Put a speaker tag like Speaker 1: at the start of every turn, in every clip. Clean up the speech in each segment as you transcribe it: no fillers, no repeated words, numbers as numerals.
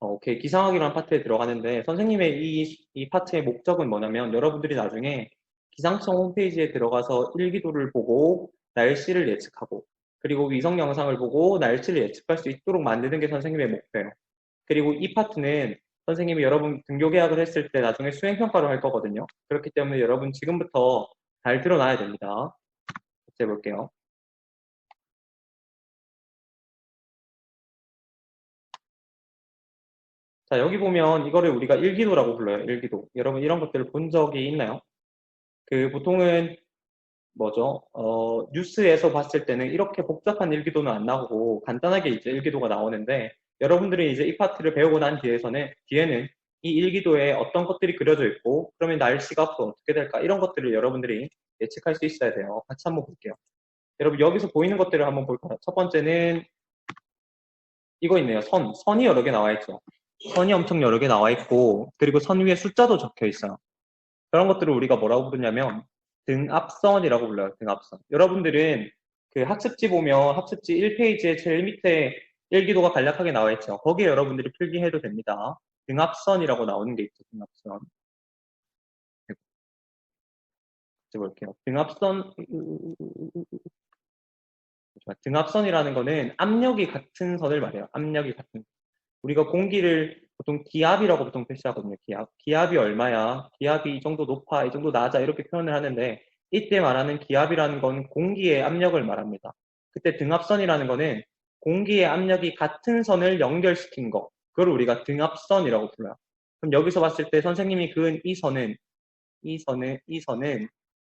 Speaker 1: 오케이. 기상학이라는 파트에 들어가는데, 선생님의 이 파트의 목적은 뭐냐면, 여러분들이 나중에 기상청 홈페이지에 들어가서 일기도를 보고 날씨를 예측하고, 그리고 위성 영상을 보고 날씨를 예측할 수 있도록 만드는 게 선생님의 목표예요. 그리고 이 파트는 선생님이 여러분 등교 계약을 했을 때 나중에 수행평가로 할 거거든요. 그렇기 때문에 여러분 지금부터 잘 들어놔야 됩니다. 해볼게요. 자, 여기 보면 이거를 우리가 일기도라고 불러요. 일기도. 여러분 이런 것들을 본 적이 있나요? 보통은 뭐죠? 뉴스에서 봤을 때는 이렇게 복잡한 일기도는 안 나오고 간단하게 이제 일기도가 나오는데 여러분들이 이제 이 파트를 배우고 난 뒤에는 이 일기도에 어떤 것들이 그려져 있고 그러면 날씨가 앞으로 어떻게 될까? 이런 것들을 여러분들이 예측할 수 있어야 돼요. 같이 한번 볼게요. 여러분 여기서 보이는 것들을 한번 볼까요? 첫 번째는 이거 있네요. 선이 여러 개 나와 있죠. 선이 엄청 여러 개 나와 있고 그리고 선 위에 숫자도 적혀 있어요. 그런 것들을 우리가 뭐라고 부르냐면 등압선이라고 불러요. 등압선. 여러분들은 그 학습지 보면 학습지 1페이지에 제일 밑에 일기도가 간략하게 나와 있죠. 거기에 여러분들이 필기해도 됩니다. 등압선이라고 나오는 게 있죠. 등압선. 볼게요. 등압선이라는 거는 압력이 같은 선을 말해요. 압력이 같은. 우리가 공기를 보통 기압이라고 보통 표시하거든요. 기압이 얼마야? 기압이 이 정도 높아, 이 정도 낮아 이렇게 표현을 하는데 이때 말하는 기압이라는 건 공기의 압력을 말합니다. 그때 등압선이라는 거는 공기의 압력이 같은 선을 연결시킨 거. 그걸 우리가 등압선이라고 불러요. 그럼 여기서 봤을 때 선생님이 그은 이 선은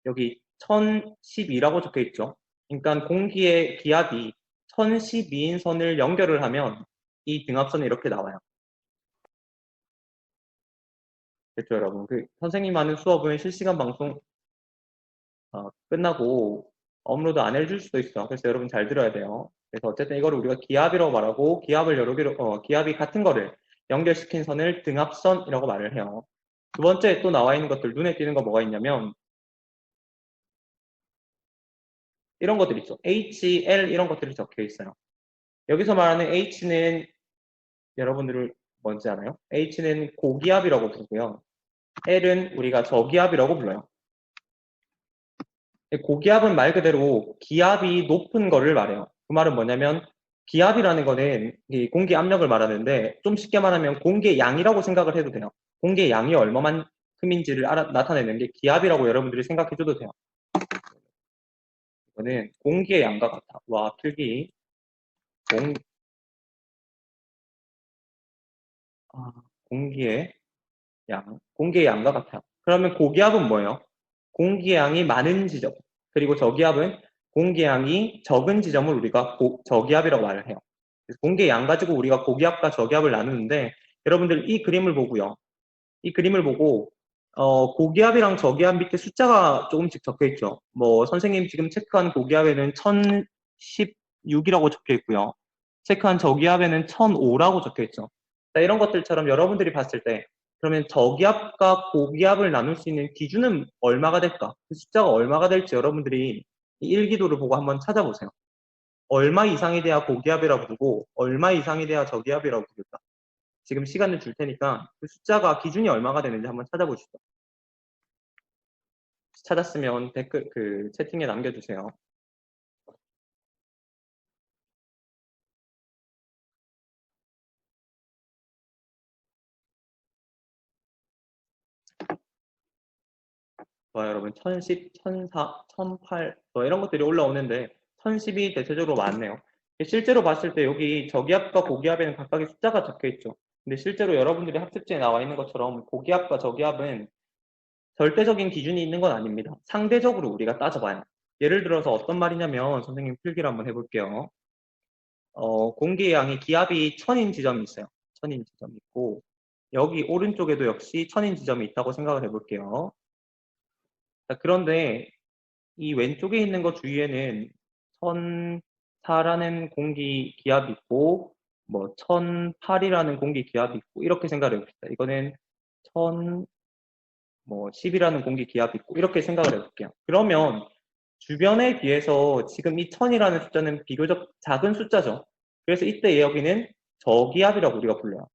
Speaker 1: 여기 1012라고 적혀 있죠. 그러니까 공기의 기압이 1012인 선을 연결을 하면 이 등압선이 이렇게 나와요. 됐죠, 여러분? 선생님 하는 수업은 실시간 방송 끝나고 업로드 안 해줄 수도 있어. 그래서 여러분 잘 들어야 돼요. 그래서 어쨌든 이거를 우리가 기압이라고 말하고 기압을 여러 개로 기압이 같은 거를 연결시킨 선을 등압선이라고 말을 해요. 두 번째 또 나와 있는 것들 눈에 띄는 거 뭐가 있냐면 이런 것들 있죠. H, L 이런 것들이 적혀 있어요. 여기서 말하는 H는 여러분들 뭔지 알아요? H는 고기압이라고 부르고요. L은 우리가 저기압이라고 불러요. 고기압은 말 그대로 기압이 높은 거를 말해요. 그 말은 뭐냐면 기압이라는 거는 이 공기 압력을 말하는데 좀 쉽게 말하면 공기의 양이라고 생각을 해도 돼요. 공기의 양이 얼마만큼인지를 나타내는 게 기압이라고 여러분들이 생각해 줘도 돼요. 이거는 공기의 양과 같아. 와, 필기. 공기의 공기의 양과 같아요. 그러면 고기압은 뭐예요? 공기의 양이 많은 지점, 그리고 저기압은 공기의 양이 적은 지점을 우리가 저기압이라고 말을 해요. 그래서 공기의 양 가지고 우리가 고기압과 저기압을 나누는데 여러분들 이 그림을 보고요. 이 그림을 보고 고기압이랑 저기압 밑에 숫자가 조금씩 적혀 있죠. 뭐 선생님 지금 체크한 고기압에는 1016이라고 적혀 있고요. 체크한 저기압에는 1005라고 적혀 있죠. 이런 것들처럼 여러분들이 봤을 때 그러면 저기압과 고기압을 나눌 수 있는 기준은 얼마가 될까? 그 숫자가 얼마가 될지 여러분들이 이 일기도를 보고 한번 찾아보세요. 얼마 이상이 돼야 고기압이라고 부르고 얼마 이상이 돼야 저기압이라고 부를까? 지금 시간을 줄 테니까 그 숫자가 기준이 얼마가 되는지 한번 찾아보시죠. 찾았으면 댓글 채팅에 남겨주세요. 여러분 1010, 1004, 1008 이런 것들이 올라오는데 1010이 대체적으로 많네요. 실제로 봤을 때 여기 저기압과 고기압에는 각각의 숫자가 적혀 있죠. 근데 실제로 여러분들이 학습지에 나와 있는 것처럼 고기압과 저기압은 절대적인 기준이 있는 건 아닙니다. 상대적으로 우리가 따져봐요. 예를 들어서 어떤 말이냐면 선생님 필기를 한번 해볼게요. 공기의 양이 기압이 1000인 지점이 있어요. 1000인 지점이 있고 여기 오른쪽에도 역시 1000인 지점이 있다고 생각을 해볼게요. 자, 그런데 이 왼쪽에 있는 것 주위에는 1004라는 공기 기압이 있고 뭐 1008이라는 공기 기압이 있고 이렇게 생각을 해봅시다. 이거는 1010이라는 공기 기압이 있고 이렇게 생각을 해볼게요. 그러면 주변에 비해서 지금 이 1000이라는 숫자는 비교적 작은 숫자죠. 그래서 이때 여기는 저기압이라고 우리가 불러요.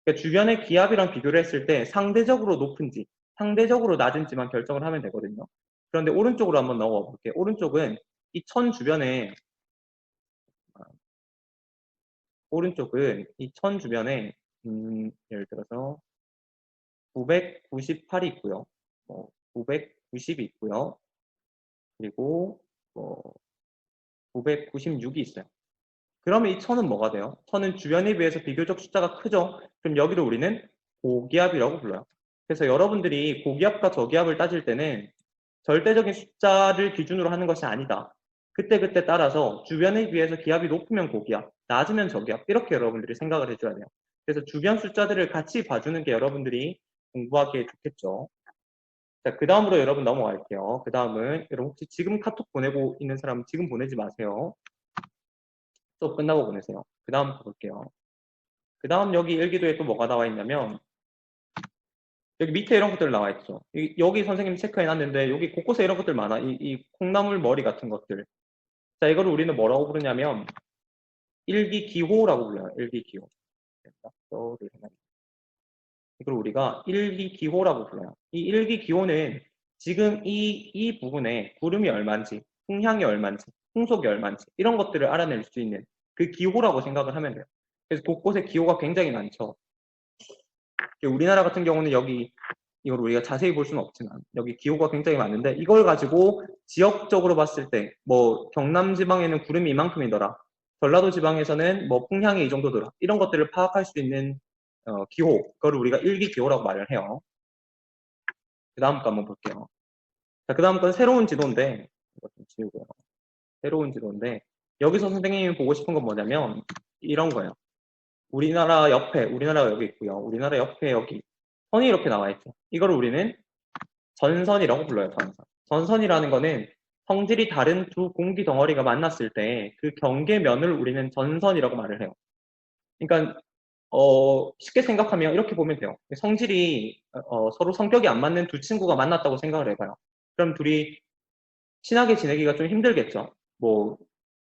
Speaker 1: 그러니까 주변의 기압이랑 비교를 했을 때 상대적으로 높은지, 상대적으로 낮은지만 결정을 하면 되거든요. 그런데 오른쪽으로 한번 넘어가 볼게요. 오른쪽은 이 천 주변에, 오른쪽은 이 천 주변에, 예를 들어서 998이 있고요. 990이 있고요. 그리고 996이 있어요. 그러면 이 천은 뭐가 돼요? 천은 주변에 비해서 비교적 숫자가 크죠? 그럼 여기를 우리는 고기압이라고 불러요. 그래서 여러분들이 고기압과 저기압을 따질 때는 절대적인 숫자를 기준으로 하는 것이 아니다. 그때그때 따라서 주변에 비해서 기압이 높으면 고기압, 낮으면 저기압, 이렇게 여러분들이 생각을 해줘야 돼요. 그래서 주변 숫자들을 같이 봐주는 게 여러분들이 공부하기에 좋겠죠. 자, 그 다음으로 여러분 넘어갈게요. 그 다음은 여러분 혹시 지금 카톡 보내고 있는 사람은 지금 보내지 마세요. 수업 끝나고 보내세요. 그 다음 볼게요. 그 다음 여기 일기도에 또 뭐가 나와 있냐면 여기 밑에 이런 것들 나와 있죠. 여기 선생님 체크해 놨는데 여기 곳곳에 이런 것들 많아. 이 콩나물 머리 같은 것들. 자, 이거를 우리는 뭐라고 부르냐면 일기기호라고 불러요. 일기기호. 이걸 우리가 일기기호라고 불러요. 이 일기기호는 지금 이 부분에 구름이 얼마인지, 풍향이 얼마인지, 풍속이 얼마인지 이런 것들을 알아낼 수 있는 그 기호라고 생각을 하면 돼요. 그래서 곳곳에 기호가 굉장히 많죠. 우리나라 같은 경우는 여기 이걸 우리가 자세히 볼 수는 없지만 여기 기호가 굉장히 많은데 이걸 가지고 지역적으로 봤을 때 뭐 경남 지방에는 구름이 이만큼이더라. 전라도 지방에서는 뭐 풍향이 이 정도더라. 이런 것들을 파악할 수 있는 기호, 그걸 우리가 일기기호라고 말을 해요. 그 다음 거 한번 볼게요. 자, 그 다음 건 새로운 지도인데 이거 좀 지우고요. 새로운 지도인데 여기서 선생님이 보고 싶은 건 뭐냐면 이런 거예요. 우리나라가 여기 있고요. 우리나라 옆에 여기 선이 이렇게 나와 있죠. 이걸 우리는 전선이라고 불러요. 전선. 전선이라는 거는 성질이 다른 두 공기 덩어리가 만났을 때 그 경계면을 우리는 전선이라고 말을 해요. 그러니까 쉽게 생각하면 이렇게 보면 돼요. 성질이 서로 성격이 안 맞는 두 친구가 만났다고 생각을 해봐요. 그럼 둘이 친하게 지내기가 좀 힘들겠죠. 뭐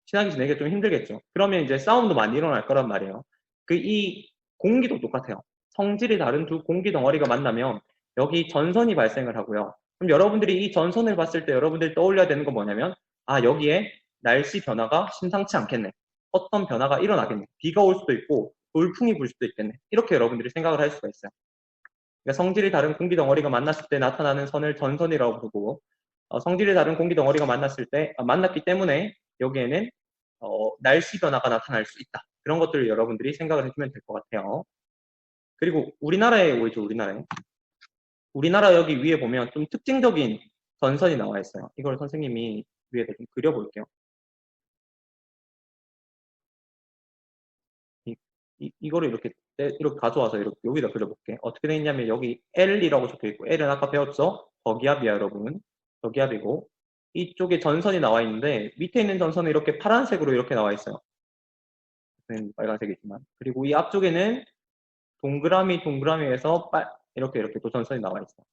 Speaker 1: 친하게 지내기가 좀 힘들겠죠. 그러면 이제 싸움도 많이 일어날 거란 말이에요. 이 공기도 똑같아요. 성질이 다른 두 공기 덩어리가 만나면 여기 전선이 발생을 하고요. 그럼 여러분들이 이 전선을 봤을 때 여러분들이 떠올려야 되는 건 뭐냐면 여기에 날씨 변화가 심상치 않겠네. 어떤 변화가 일어나겠네. 비가 올 수도 있고 돌풍이 불 수도 있겠네. 이렇게 여러분들이 생각을 할 수가 있어요. 그러니까 성질이 다른 공기 덩어리가 만났을 때 나타나는 선을 전선이라고 부르고 성질이 다른 공기 덩어리가 만났기 때문에 여기에는 날씨 변화가 나타날 수 있다. 그런 것들을 여러분들이 생각을 해주면 될 것 같아요. 그리고 우리나라에 오죠, 우리나라에. 우리나라 여기 위에 보면 좀 특징적인 전선이 나와 있어요. 이걸 선생님이 위에다 좀 그려볼게요. 이거를 이렇게 가져와서 여기다 그려볼게. 어떻게 되어 있냐면 여기 L이라고 적혀 있고, L은 아까 배웠죠? 저기압이야, 여러분. 저기압이고, 이쪽에 전선이 나와 있는데, 밑에 있는 전선은 이렇게 파란색으로 이렇게 나와 있어요. 빨간색이지만. 그리고 이 앞쪽에는 동그라미에서 이렇게 또 전선이 나와 있어요.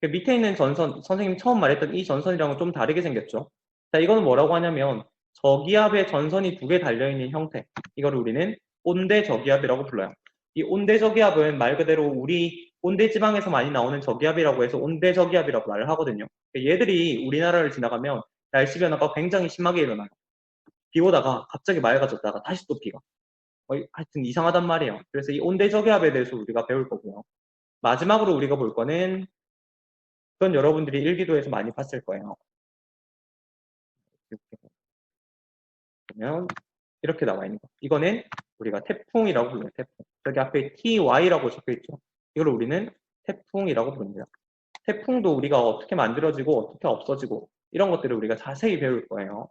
Speaker 1: 밑에 있는 전선, 선생님 처음 말했던 이 전선이랑은 좀 다르게 생겼죠? 자, 이거는 뭐라고 하냐면, 저기압에 전선이 두 개 달려있는 형태. 이걸 우리는 온대 저기압이라고 불러요. 이 온대 저기압은 말 그대로 우리 온대 지방에서 많이 나오는 저기압이라고 해서 온대 저기압이라고 말을 하거든요. 얘들이 우리나라를 지나가면 날씨 변화가 굉장히 심하게 일어나요. 비 오다가 갑자기 맑아졌다가 다시 또 비가. 하여튼 이상하단 말이에요. 그래서 이 온대 저기압에 대해서 우리가 배울 거고요. 마지막으로 우리가 볼 거는 그건 여러분들이 일기도에서 많이 봤을 거예요. 보면 이렇게 나와 있는 거. 이거는 우리가 태풍이라고 불러요. 태풍. 여기 앞에 TY라고 적혀 있죠. 이걸 우리는 태풍이라고 부릅니다. 태풍도 우리가 어떻게 만들어지고 어떻게 없어지고 이런 것들을 우리가 자세히 배울 거예요.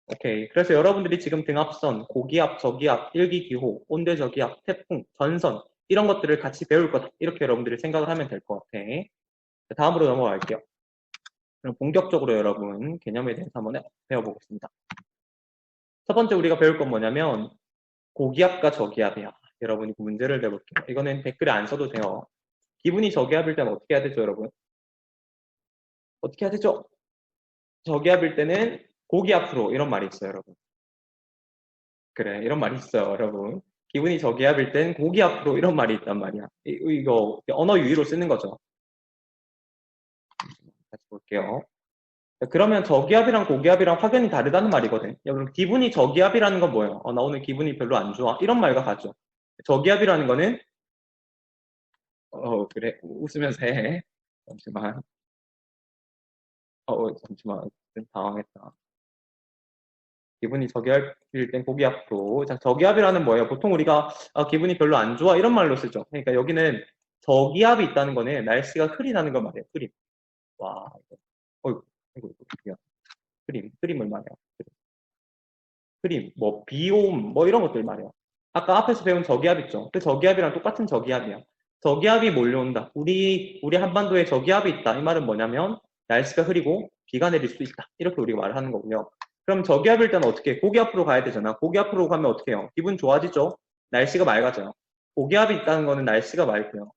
Speaker 1: 오케이. 그래서 여러분들이 지금 등압선, 고기압, 저기압, 일기기호, 온대저기압, 태풍, 전선 이런 것들을 같이 배울 거다. 이렇게 여러분들이 생각을 하면 될 것 같아. 다음으로 넘어갈게요. 그럼 본격적으로 여러분 개념에 대해서 한번 배워보겠습니다. 첫 번째 우리가 배울 건 뭐냐면 고기압과 저기압이야. 여러분이 그 문제를 내볼게요. 이거는 댓글에 안 써도 돼요. 기분이 저기압일 때는 어떻게 해야 되죠, 여러분? 어떻게 해야 되죠? 저기압일 때는 고기압으로 이런 말이 있어요, 여러분. 그래, 이런 말이 있어요, 여러분. 기분이 저기압일 땐 고기압으로 이런 말이 있단 말이야. 이거 언어 유희로 쓰는 거죠. 다시 볼게요. 그러면 저기압이랑 고기압이랑 확연히 다르다는 말이거든. 여러분, 기분이 저기압이라는 건 뭐예요? 나 오늘 기분이 별로 안 좋아. 이런 말과 같죠. 저기압이라는 거는, 그래. 웃으면서 해. 잠시만. 잠시만. 좀 당황했다. 기분이 저기압일 땐 고기압으로. 자, 저기압이라는 뭐예요? 보통 우리가 기분이 별로 안 좋아. 이런 말로 쓰죠. 그러니까 여기는 저기압이 있다는 거는 날씨가 흐리다는 걸 말이에요. 흐림. 와, 이거, 흐림을 말이야. 흐림, 뭐, 비옴, 뭐 이런 것들 말이야. 아까 앞에서 배운 저기압 있죠? 그 저기압이랑 똑같은 저기압이야. 저기압이 몰려온다. 우리 한반도에 저기압이 있다. 이 말은 뭐냐면, 날씨가 흐리고 비가 내릴 수 있다. 이렇게 우리가 말을 하는 거고요. 그럼 저기압일 때는 어떻게 해? 고기압으로 가야 되잖아. 고기압으로 가면 어떻게 해요? 기분 좋아지죠? 날씨가 맑아져요. 고기압이 있다는 거는 날씨가 맑고요.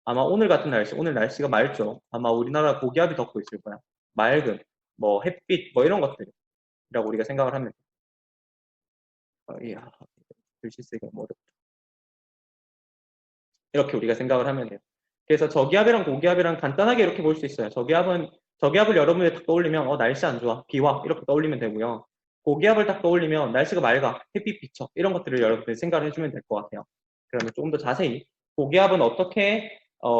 Speaker 1: 아마 오늘 같은 날씨, 오늘 날씨가 맑죠? 아마 우리나라 고기압이 덮고 있을 거야. 맑음, 뭐 햇빛, 뭐 이런 것들이라고 우리가 생각을 하면 이야, 글씨 쓰기가 어렵다. 이렇게 우리가 생각을 하면 돼요. 그래서 저기압이랑 고기압이랑 간단하게 이렇게 볼 수 있어요. 저기압을 여러분이 딱 떠올리면, 날씨 안 좋아, 비 와, 이렇게 떠올리면 되고요. 고기압을 딱 떠올리면, 날씨가 맑아, 햇빛 비쳐, 이런 것들을 여러분들이 생각을 해주면 될 것 같아요. 그러면 조금 더 자세히, 고기압은 어떻게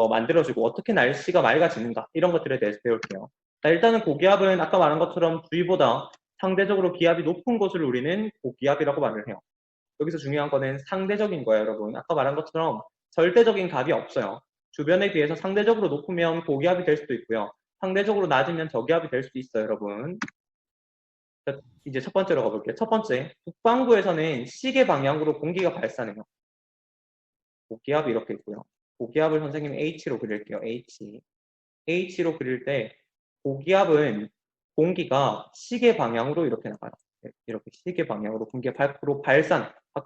Speaker 1: 만들어지고, 어떻게 날씨가 맑아지는가, 이런 것들에 대해서 배울게요. 자, 일단은 고기압은 아까 말한 것처럼 주위보다 상대적으로 기압이 높은 곳을 우리는 고기압이라고 말을 해요. 여기서 중요한 거는 상대적인 거예요, 여러분. 아까 말한 것처럼 절대적인 값이 없어요. 주변에 비해서 상대적으로 높으면 고기압이 될 수도 있고요. 상대적으로 낮으면 저기압이 될 수도 있어요, 여러분. 이제 첫 번째로 가볼게요. 첫 번째, 북반구에서는 시계 방향으로 공기가 발산해요. 고기압이 이렇게 있고요. 고기압을 선생님이 H로 그릴게요. H로 그릴 때 고기압은 공기가 시계 방향으로 이렇게 나가요. 이렇게 시계 방향으로 공기가 밖으로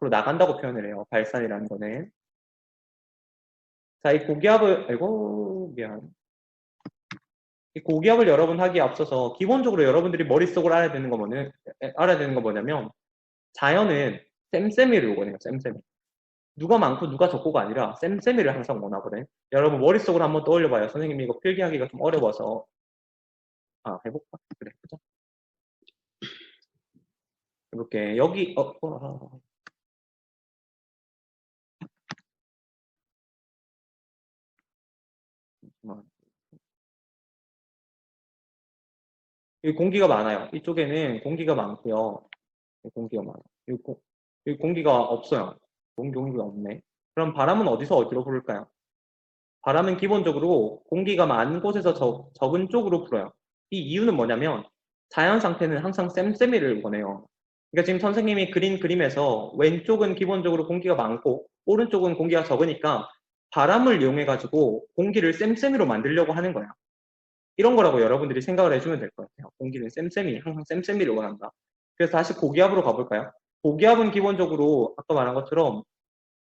Speaker 1: 나간다고 표현을 해요. 발산이라는 거는. 자, 이 고기압을, 미안. 이 고기압을 여러분 하기에 앞서서 기본적으로 여러분들이 머릿속으로 알아야 되는 거 뭐냐면 자연은 쌤쌤이를 원해요. 쌤쌤이. 누가 많고 누가 적고가 아니라 쌤쌤이를 항상 원하거든. 여러분 머릿속으로 한번 떠올려봐요. 선생님이 이거 필기하기가 좀 어려워서. 해볼까? 그래, 해보자. 해볼게. 여기, 여기 공기가 많아요. 이쪽에는 공기가 많고요. 공기가 많아요. 여기 공기가 없어요. 공기가 없네. 그럼 바람은 어디로 부를까요? 바람은 기본적으로 공기가 많은 곳에서 적은 쪽으로 불어요. 이 이유는 뭐냐면 자연 상태는 항상 쌤쌤이를 원해요. 그러니까 지금 선생님이 그린 그림에서 왼쪽은 기본적으로 공기가 많고 오른쪽은 공기가 적으니까 바람을 이용해가지고 공기를 쌤쌤이로 만들려고 하는 거야. 이런 거라고 여러분들이 생각을 해주면 될 것 같아요. 공기는 항상 쌤쌤이를 원한다. 그래서 다시 고기압으로 가볼까요? 고기압은 기본적으로 아까 말한 것처럼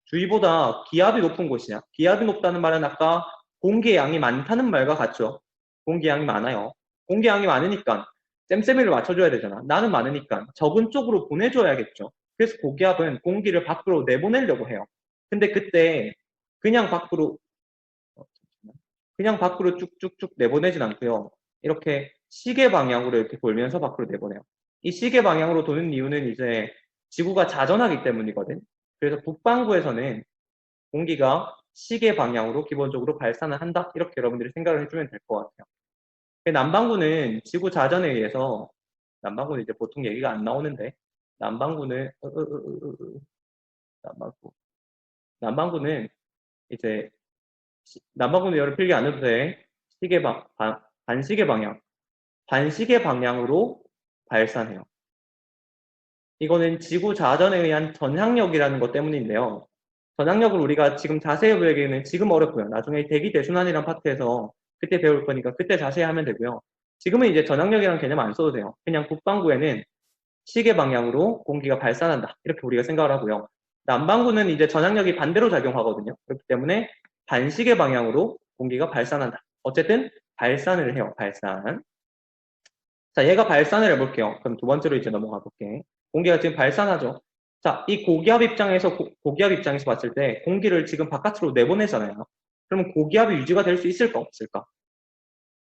Speaker 1: 주위보다 기압이 높은 곳이야. 기압이 높다는 말은 아까 공기의 양이 많다는 말과 같죠. 공기 양이 많아요. 공기 양이 많으니까 쌤쌤이를 맞춰줘야 되잖아. 나는 많으니까 적은 쪽으로 보내줘야겠죠. 그래서 고기압은 공기를 밖으로 내보내려고 해요. 근데 그때 그냥 밖으로 쭉쭉쭉 내보내진 않고요. 이렇게 시계 방향으로 이렇게 돌면서 밖으로 내보내요. 이 시계 방향으로 도는 이유는 이제 지구가 자전하기 때문이거든. 그래서 북반구에서는 공기가 시계 방향으로 기본적으로 발산을 한다. 이렇게 여러분들이 생각을 해주면 될 것 같아요. 남반구는 지구 자전에 의해서 남반구는 이제 보통 얘기가 안 나오는데 남반구는 이제 남반구는 여러 필기 안 해도 돼. 반시계 방향으로 발산해요. 이거는 지구 자전에 의한 전향력이라는 것 때문인데요. 전향력을 우리가 지금 자세히 배우기에는 지금 어렵고요. 나중에 대기 대순환이라는 파트에서 그때 배울 거니까 그때 자세히 하면 되고요. 지금은 이제 전향력이라는 개념 안 써도 돼요. 그냥 북반구에는 시계 방향으로 공기가 발산한다. 이렇게 우리가 생각을 하고요. 남반구는 이제 전향력이 반대로 작용하거든요. 그렇기 때문에 반시계 방향으로 공기가 발산한다. 어쨌든 발산을 해요. 발산. 자, 얘가 발산을 해볼게요. 그럼 두 번째로 이제 넘어가 볼게. 공기가 지금 발산하죠. 자, 이 고기압 입장에서, 고기압 입장에서 봤을 때 공기를 지금 바깥으로 내보내잖아요. 그러면 고기압이 유지가 될 수 있을까, 없을까?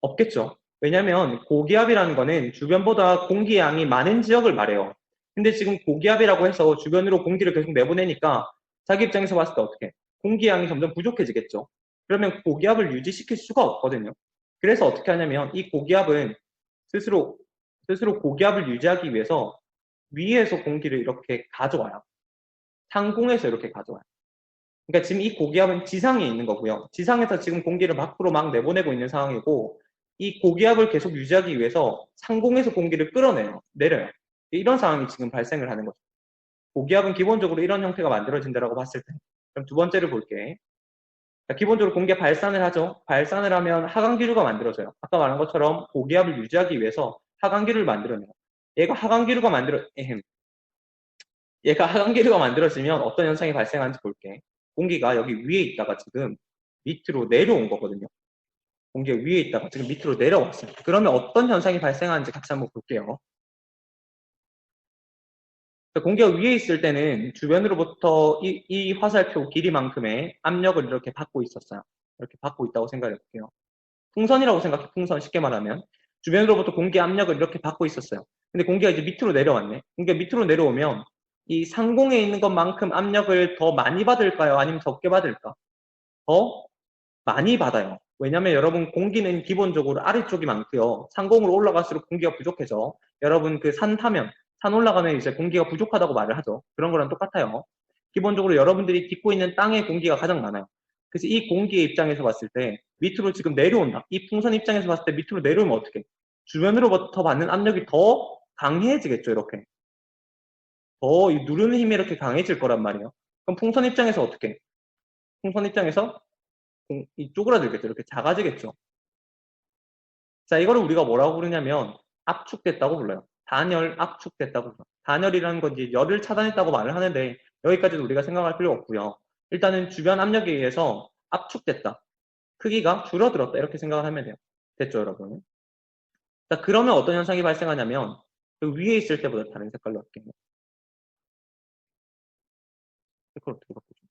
Speaker 1: 없겠죠. 왜냐면 고기압이라는 거는 주변보다 공기 양이 많은 지역을 말해요. 근데 지금 고기압이라고 해서 주변으로 공기를 계속 내보내니까 자기 입장에서 봤을 때 어떻게? 공기 양이 점점 부족해지겠죠. 그러면 고기압을 유지시킬 수가 없거든요. 그래서 어떻게 하냐면 이 고기압은 스스로 고기압을 유지하기 위해서 위에서 공기를 이렇게 가져와요. 상공에서 이렇게 가져와요. 그러니까 지금 이 고기압은 지상에 있는 거고요. 지상에서 지금 공기를 밖으로 막 내보내고 있는 상황이고 이 고기압을 계속 유지하기 위해서 상공에서 공기를 끌어내요. 내려요. 이런 상황이 지금 발생을 하는 거죠. 고기압은 기본적으로 이런 형태가 만들어진다고 봤을 때. 그럼 두 번째를 볼게. 자, 기본적으로 공기 발산을 하죠. 발산을 하면 하강기류가 만들어져요. 아까 말한 것처럼 고기압을 유지하기 위해서 하강기류를 만들어내요. 얘가 하강기류가 만들어지면 어떤 현상이 발생하는지 볼게. 공기가 여기 위에 있다가 지금 밑으로 내려온 거거든요. 공기가 위에 있다가 지금 밑으로 내려왔어요. 그러면 어떤 현상이 발생하는지 같이 한번 볼게요. 공기가 위에 있을 때는 주변으로부터 이 화살표 길이만큼의 압력을 이렇게 받고 있었어요. 이렇게 받고 있다고 생각해 볼게요. 풍선이라고 생각해, 풍선 쉽게 말하면. 주변으로부터 공기 압력을 이렇게 받고 있었어요. 근데 공기가 이제 밑으로 내려왔네. 공기가 밑으로 내려오면 이 상공에 있는 것만큼 압력을 더 많이 받을까요? 아니면 적게 받을까? 더 많이 받아요. 왜냐면 여러분 공기는 기본적으로 아래쪽이 많고요. 상공으로 올라갈수록 공기가 부족해져. 여러분 그 산 타면, 산 올라가면 이제 공기가 부족하다고 말을 하죠. 그런 거랑 똑같아요. 기본적으로 여러분들이 딛고 있는 땅에 공기가 가장 많아요. 그래서 이 공기의 입장에서 봤을 때 밑으로 지금 내려온다. 이 풍선 입장에서 봤을 때 밑으로 내려오면 어떻게? 주변으로부터 받는 압력이 더 강해지겠죠, 이렇게. 더 누르는 힘이 이렇게 강해질 거란 말이에요. 그럼 풍선 입장에서 어떻게? 풍선 입장에서 이 쪼그라들겠죠. 이렇게 작아지겠죠. 자, 이거를 우리가 뭐라고 부르냐면 압축됐다고 불러요. 단열, 압축됐다고 불러요. 단열이라는 건 이제 열을 차단했다고 말을 하는데 여기까지도 우리가 생각할 필요 없고요. 일단은 주변 압력에 의해서 압축됐다. 크기가 줄어들었다. 이렇게 생각을 하면 돼요. 됐죠, 여러분? 자, 그러면 어떤 현상이 발생하냐면 그 위에 있을 때보다 다른 색깔로 할게요. 색깔 어떻게 바꾸죠?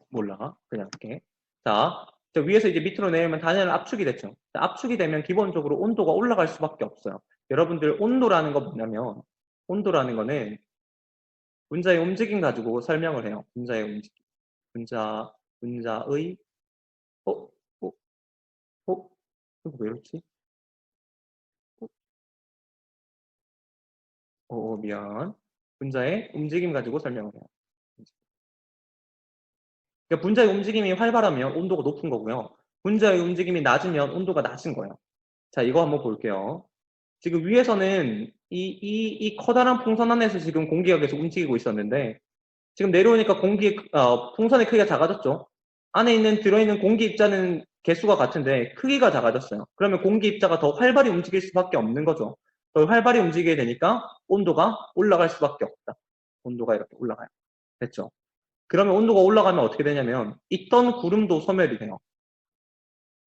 Speaker 1: 몰라. 그냥 할게. 자, 저 위에서 이제 밑으로 내리면 단열은 압축이 됐죠. 자, 압축이 되면 기본적으로 온도가 올라갈 수밖에 없어요. 여러분들 온도라는 거 뭐냐면 온도라는 거는 분자의 움직임 가지고 설명을 해요. 분자의 움직임. 분자의 어? 어? 어? 이거 왜 이렇지? 미안. 분자의 움직임 가지고 설명을 해요. 그러니까 분자의 움직임이 활발하면 온도가 높은 거고요. 분자의 움직임이 낮으면 온도가 낮은 거예요. 자, 이거 한번 볼게요. 지금 위에서는 이 커다란 풍선 안에서 지금 공기가 계속 움직이고 있었는데 지금 내려오니까 풍선의 크기가 작아졌죠. 안에 들어있는 공기 입자는 개수가 같은데 크기가 작아졌어요. 그러면 공기 입자가 더 활발히 움직일 수밖에 없는 거죠. 더 활발히 움직이게 되니까 온도가 올라갈 수밖에 없다. 온도가 이렇게 올라가요. 됐죠? 그러면 온도가 올라가면 어떻게 되냐면 있던 구름도 소멸이 돼요.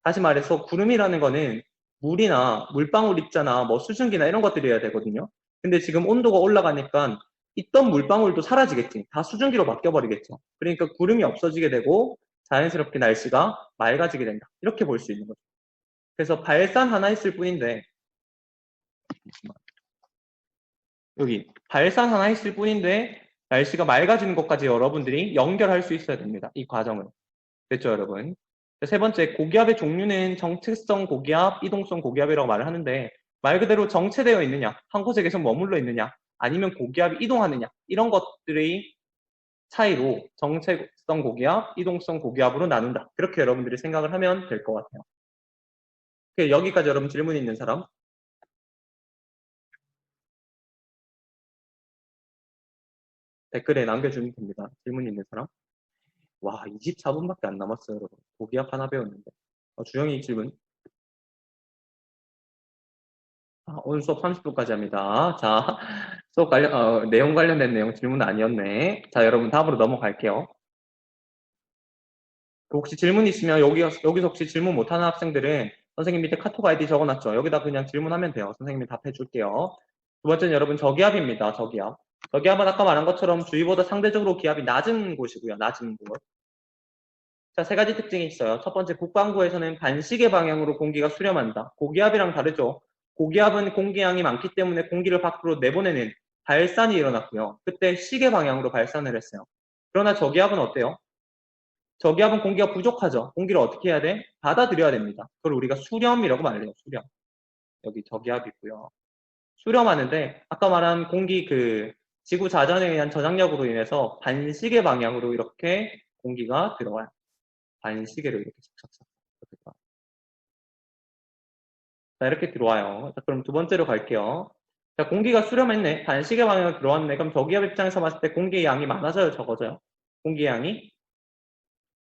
Speaker 1: 다시 말해서 구름이라는 거는 물이나 물방울 있잖아, 뭐 수증기나 이런 것들이어야 되거든요. 근데 지금 온도가 올라가니까 있던 물방울도 사라지겠지. 다 수증기로 바뀌어버리겠죠. 그러니까 구름이 없어지게 되고 자연스럽게 날씨가 맑아지게 된다. 이렇게 볼 수 있는 거죠. 그래서 발산 하나 있을 뿐인데 여기 발산 하나 있을 뿐인데 날씨가 맑아지는 것까지 여러분들이 연결할 수 있어야 됩니다. 이 과정을. 됐죠, 여러분? 세 번째, 고기압의 종류는 정체성 고기압, 이동성 고기압이라고 말을 하는데 말 그대로 정체되어 있느냐, 한 곳에 계속 머물러 있느냐, 아니면 고기압이 이동하느냐 이런 것들의 차이로 정체성 고기압, 이동성 고기압으로 나눈다. 그렇게 여러분들이 생각을 하면 될 것 같아요. 여기까지 여러분 질문 있는 사람? 댓글에 남겨주면 됩니다. 질문 있는 사람? 와, 24분밖에 안 남았어요, 여러분. 고기압 하나 배웠는데. 주영이 질문. 오늘 수업 30분까지 합니다. 자, 수업 내용 관련된 내용 질문 아니었네. 자, 여러분 다음으로 넘어갈게요. 혹시 질문 있으면 여기서 혹시 질문 못하는 학생들은 선생님 밑에 카톡 아이디 적어놨죠? 여기다 그냥 질문하면 돼요. 선생님이 답해줄게요. 두 번째는 여러분 저기압입니다. 저기압. 저기압은 아까 말한 것처럼 주위보다 상대적으로 기압이 낮은 곳이고요. 낮은 곳. 자, 세 가지 특징이 있어요. 첫 번째, 북반구에서는 반시계 방향으로 공기가 수렴한다. 고기압이랑 다르죠. 고기압은 공기량이 많기 때문에 공기를 밖으로 내보내는 발산이 일어났고요. 그때 시계 방향으로 발산을 했어요. 그러나 저기압은 어때요? 저기압은 공기가 부족하죠. 공기를 어떻게 해야 돼? 받아들여야 됩니다. 그걸 우리가 수렴이라고 말해요. 수렴. 여기 저기압이고요. 수렴하는데 아까 말한 공기 지구 자전에 의한 저장력으로 인해서 반시계 방향으로 이렇게 공기가 들어와요. 반시계로 이렇게 착착착. 자, 이렇게 들어와요. 자, 그럼 두 번째로 갈게요. 자, 공기가 수렴했네. 반시계 방향으로 들어왔네. 그럼 저기압 입장에서 봤을 때 공기의 양이 많아져요, 적어져요? 공기의 양이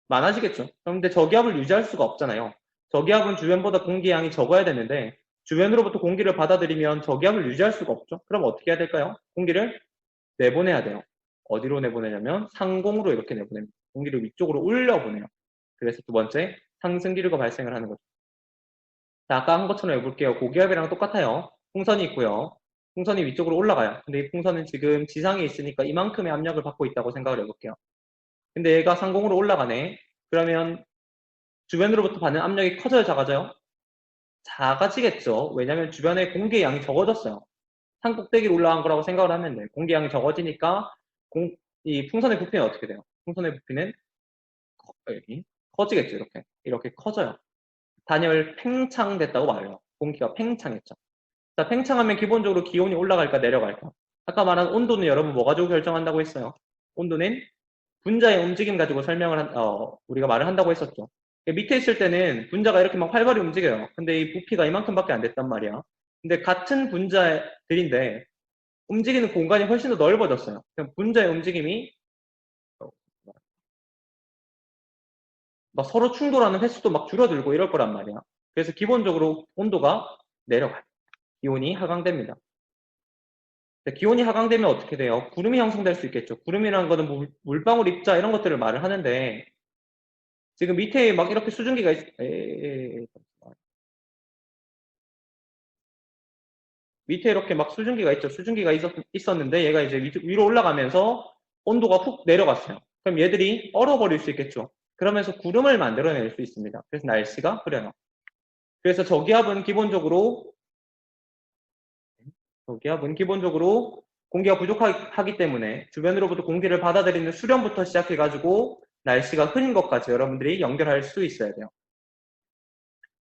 Speaker 1: 많아지겠죠. 그런데 저기압을 유지할 수가 없잖아요. 저기압은 주변보다 공기의 양이 적어야 되는데 주변으로부터 공기를 받아들이면 저기압을 유지할 수가 없죠. 그럼 어떻게 해야 될까요? 공기를 내보내야 돼요. 어디로 내보내냐면 상공으로 이렇게 내보냅니다. 공기를 위쪽으로 올려보내요. 그래서 두 번째, 상승기류가 발생을 하는 거죠. 자, 아까 한 것처럼 해볼게요. 고기압이랑 똑같아요. 풍선이 있고요. 풍선이 위쪽으로 올라가요. 근데 이 풍선은 지금 지상에 있으니까 이만큼의 압력을 받고 있다고 생각을 해볼게요. 근데 얘가 상공으로 올라가네. 그러면 주변으로부터 받는 압력이 커져요, 작아져요? 작아지겠죠. 왜냐하면 주변에 공기의 양이 적어졌어요. 산 꼭대기로 올라간 거라고 생각을 하면 돼요. 공기 양이 적어지니까 이 풍선의 부피는 어떻게 돼요? 풍선의 부피는 여기 커지겠죠. 이렇게 커져요. 단열 팽창됐다고 말해요. 공기가 팽창했죠. 자, 팽창하면 기본적으로 기온이 올라갈까 내려갈까? 아까 말한 온도는 여러분 뭐 가지고 결정한다고 했어요? 온도는 분자의 움직임 가지고 우리가 말을 한다고 했었죠. 밑에 있을 때는 분자가 이렇게 막 활발히 움직여요. 근데 이 부피가 이만큼밖에 안 됐단 말이야. 근데 같은 분자들인데 움직이는 공간이 훨씬 더 넓어졌어요. 그럼 분자의 움직임이 막 서로 충돌하는 횟수도 막 줄어들고 이럴 거란 말이야. 그래서 기본적으로 온도가 내려가요. 기온이 하강됩니다. 기온이 하강되면 어떻게 돼요? 구름이 형성될 수 있겠죠. 구름이라는 거는 물방울 입자 이런 것들을 말을 하는데 지금 밑에 막 이렇게 수증기가 밑에 이렇게 막 수증기가 있죠. 수증기가 있었는데 얘가 이제 위로 올라가면서 온도가 훅 내려갔어요. 그럼 얘들이 얼어버릴 수 있겠죠. 그러면서 구름을 만들어낼 수 있습니다. 그래서 날씨가 흐려요. 그래서 저기압은 기본적으로 공기가 부족하기 때문에 주변으로부터 공기를 받아들이는 수렴부터 시작해가지고 날씨가 흐린 것까지 여러분들이 연결할 수 있어야 돼요.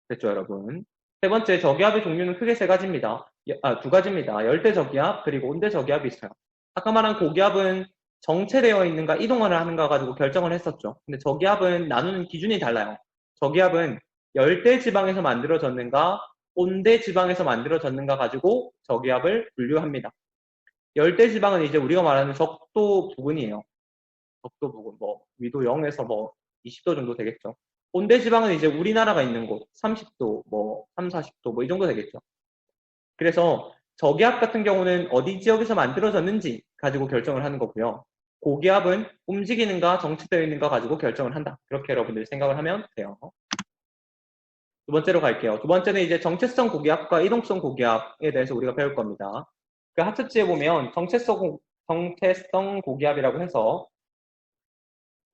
Speaker 1: 됐죠, 여러분? 세 번째, 저기압의 종류는 크게 두 가지입니다. 열대 저기압 그리고 온대 저기압이 있어요. 아까 말한 고기압은 정체되어 있는가 이동을 하는가 가지고 결정을 했었죠. 근데 저기압은 나누는 기준이 달라요. 저기압은 열대 지방에서 만들어졌는가 온대 지방에서 만들어졌는가 가지고 저기압을 분류합니다. 열대 지방은 이제 우리가 말하는 적도 부근이에요. 적도 부근, 위도 0에서 20도 정도 되겠죠. 온대 지방은 이제 우리나라가 있는 곳, 30도, 3, 40도, 이 정도 되겠죠. 그래서 저기압 같은 경우는 어디 지역에서 만들어졌는지 가지고 결정을 하는 거고요. 고기압은 움직이는가 정체되어 있는가 가지고 결정을 한다. 그렇게 여러분들이 생각을 하면 돼요. 두 번째로 갈게요. 두 번째는 이제 정체성 고기압과 이동성 고기압에 대해서 우리가 배울 겁니다. 그 학습지에 보면 정체성 고기압이라고 해서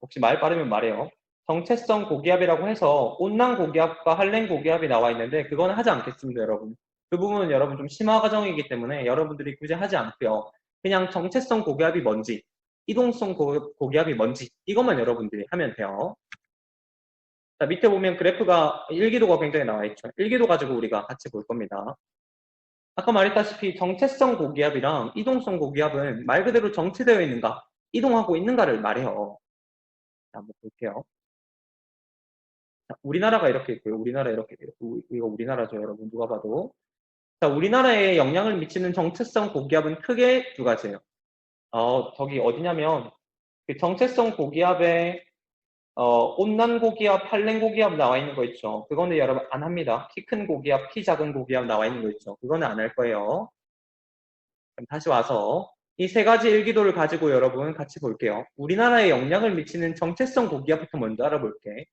Speaker 1: 혹시 말 빠르면 말해요. 정체성 고기압이라고 해서 온난 고기압과 한랭 고기압이 나와 있는데 그거는 하지 않겠습니다, 여러분. 그 부분은 여러분 좀 심화 과정이기 때문에 여러분들이 굳이 하지 않고요. 그냥 정체성 고기압이 뭔지, 이동성 고기압이 뭔지 이것만 여러분들이 하면 돼요. 자, 밑에 보면 그래프가 일기도가 굉장히 나와 있죠. 일기도 가지고 우리가 같이 볼 겁니다. 아까 말했다시피 정체성 고기압이랑 이동성 고기압은 말 그대로 정체되어 있는가, 이동하고 있는가를 말해요. 자, 한번 볼게요. 자, 우리나라가 이렇게 있고요. 우리나라 이렇게 돼요. 이거 우리나라죠, 여러분. 누가 봐도. 자, 우리나라에 영향을 미치는 정체성 고기압은 크게 두 가지예요. 저기 어디냐면 그 정체성 고기압에 온난 고기압, 한랭 고기압 나와 있는 거 있죠. 그거는 여러분 안 합니다. 키 큰 고기압, 키 작은 고기압 나와 있는 거 있죠. 그거는 안 할 거예요. 그럼 다시 와서 이 세 가지 일기도를 가지고 여러분 같이 볼게요. 우리나라에 영향을 미치는 정체성 고기압부터 먼저 알아볼게.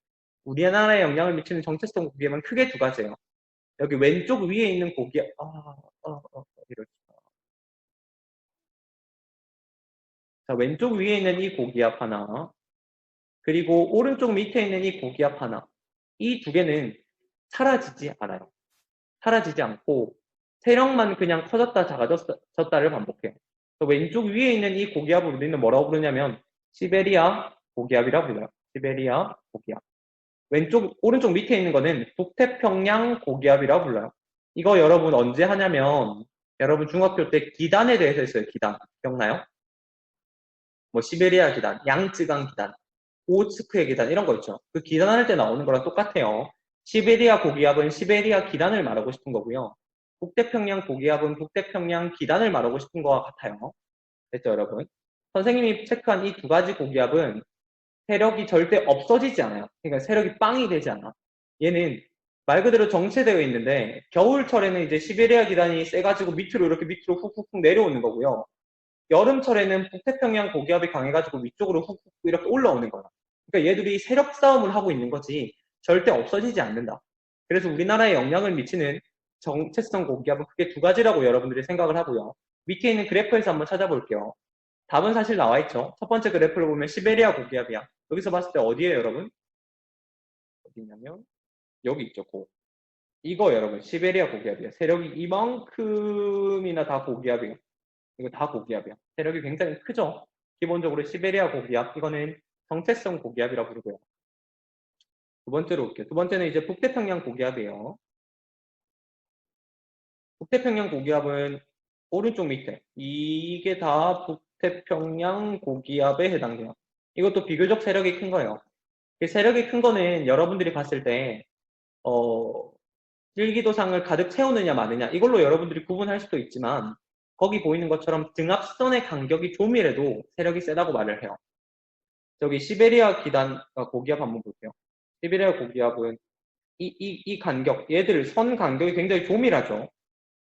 Speaker 1: 우리나라에 영향을 미치는 정체성 고기압은 크게 두 가지예요. 여기 왼쪽 위에 있는 고기압, 이럴 수가. 자, 왼쪽 위에 있는 이 고기압 하나, 그리고 오른쪽 밑에 있는 이 고기압 하나. 이 두 개는 사라지지 않아요. 사라지지 않고 세력만 그냥 커졌다 작아졌다를 반복해요. 왼쪽 위에 있는 이 고기압을 우리는 뭐라고 부르냐면 시베리아 고기압이라고 불러요. 시베리아 고기압. 오른쪽 밑에 있는 거는 북태평양 고기압이라고 불러요. 이거 여러분 언제 하냐면 여러분 중학교 때 기단에 대해서 했어요. 기단. 기억나요? 뭐 시베리아 기단, 양쯔강 기단, 오츠크의 기단 이런 거 있죠. 그 기단할 때 나오는 거랑 똑같아요. 시베리아 고기압은 시베리아 기단을 말하고 싶은 거고요. 북태평양 고기압은 북태평양 기단을 말하고 싶은 거와 같아요. 됐죠, 여러분? 선생님이 체크한 이 두 가지 고기압은 세력이 절대 없어지지 않아요. 그러니까 세력이 빵이 되지 않아. 얘는 말 그대로 정체되어 있는데 겨울철에는 이제 시베리아 기단이 세가지고 밑으로 이렇게 밑으로 훅훅훅 내려오는 거고요. 여름철에는 북태평양 고기압이 강해가지고 위쪽으로 훅훅 이렇게 올라오는 거야. 그러니까 얘들이 세력 싸움을 하고 있는 거지 절대 없어지지 않는다. 그래서 우리나라에 영향을 미치는 정체성 고기압은 크게 두 가지라고 여러분들이 생각을 하고요. 밑에 있는 그래프에서 한번 찾아볼게요. 답은 사실 나와 있죠. 첫 번째 그래프를 보면 시베리아 고기압이야. 여기서 봤을 때 어디에요, 여러분? 어디 있냐면 여기 있죠. 이거 여러분 시베리아 고기압이야. 세력이 이만큼이나 다 고기압이에요. 이거 다 고기압이야. 세력이 굉장히 크죠. 기본적으로 시베리아 고기압 이거는 정체성 고기압이라고 부르고요. 두 번째로 볼게요. 두 번째는 이제 북태평양 고기압이에요. 북태평양 고기압은 오른쪽 밑에 이게 다 북태평양 고기압에 해당돼요. 이것도 비교적 세력이 큰 거예요. 세력이 큰 거는 여러분들이 봤을 때 일기도상을 가득 채우느냐 마느냐 이걸로 여러분들이 구분할 수도 있지만 거기 보이는 것처럼 등압선의 간격이 조밀해도 세력이 세다고 말을 해요. 저기 시베리아 기단 고기압 한번 볼게요. 시베리아 고기압은 이 간격, 얘들 선 간격이 굉장히 조밀하죠.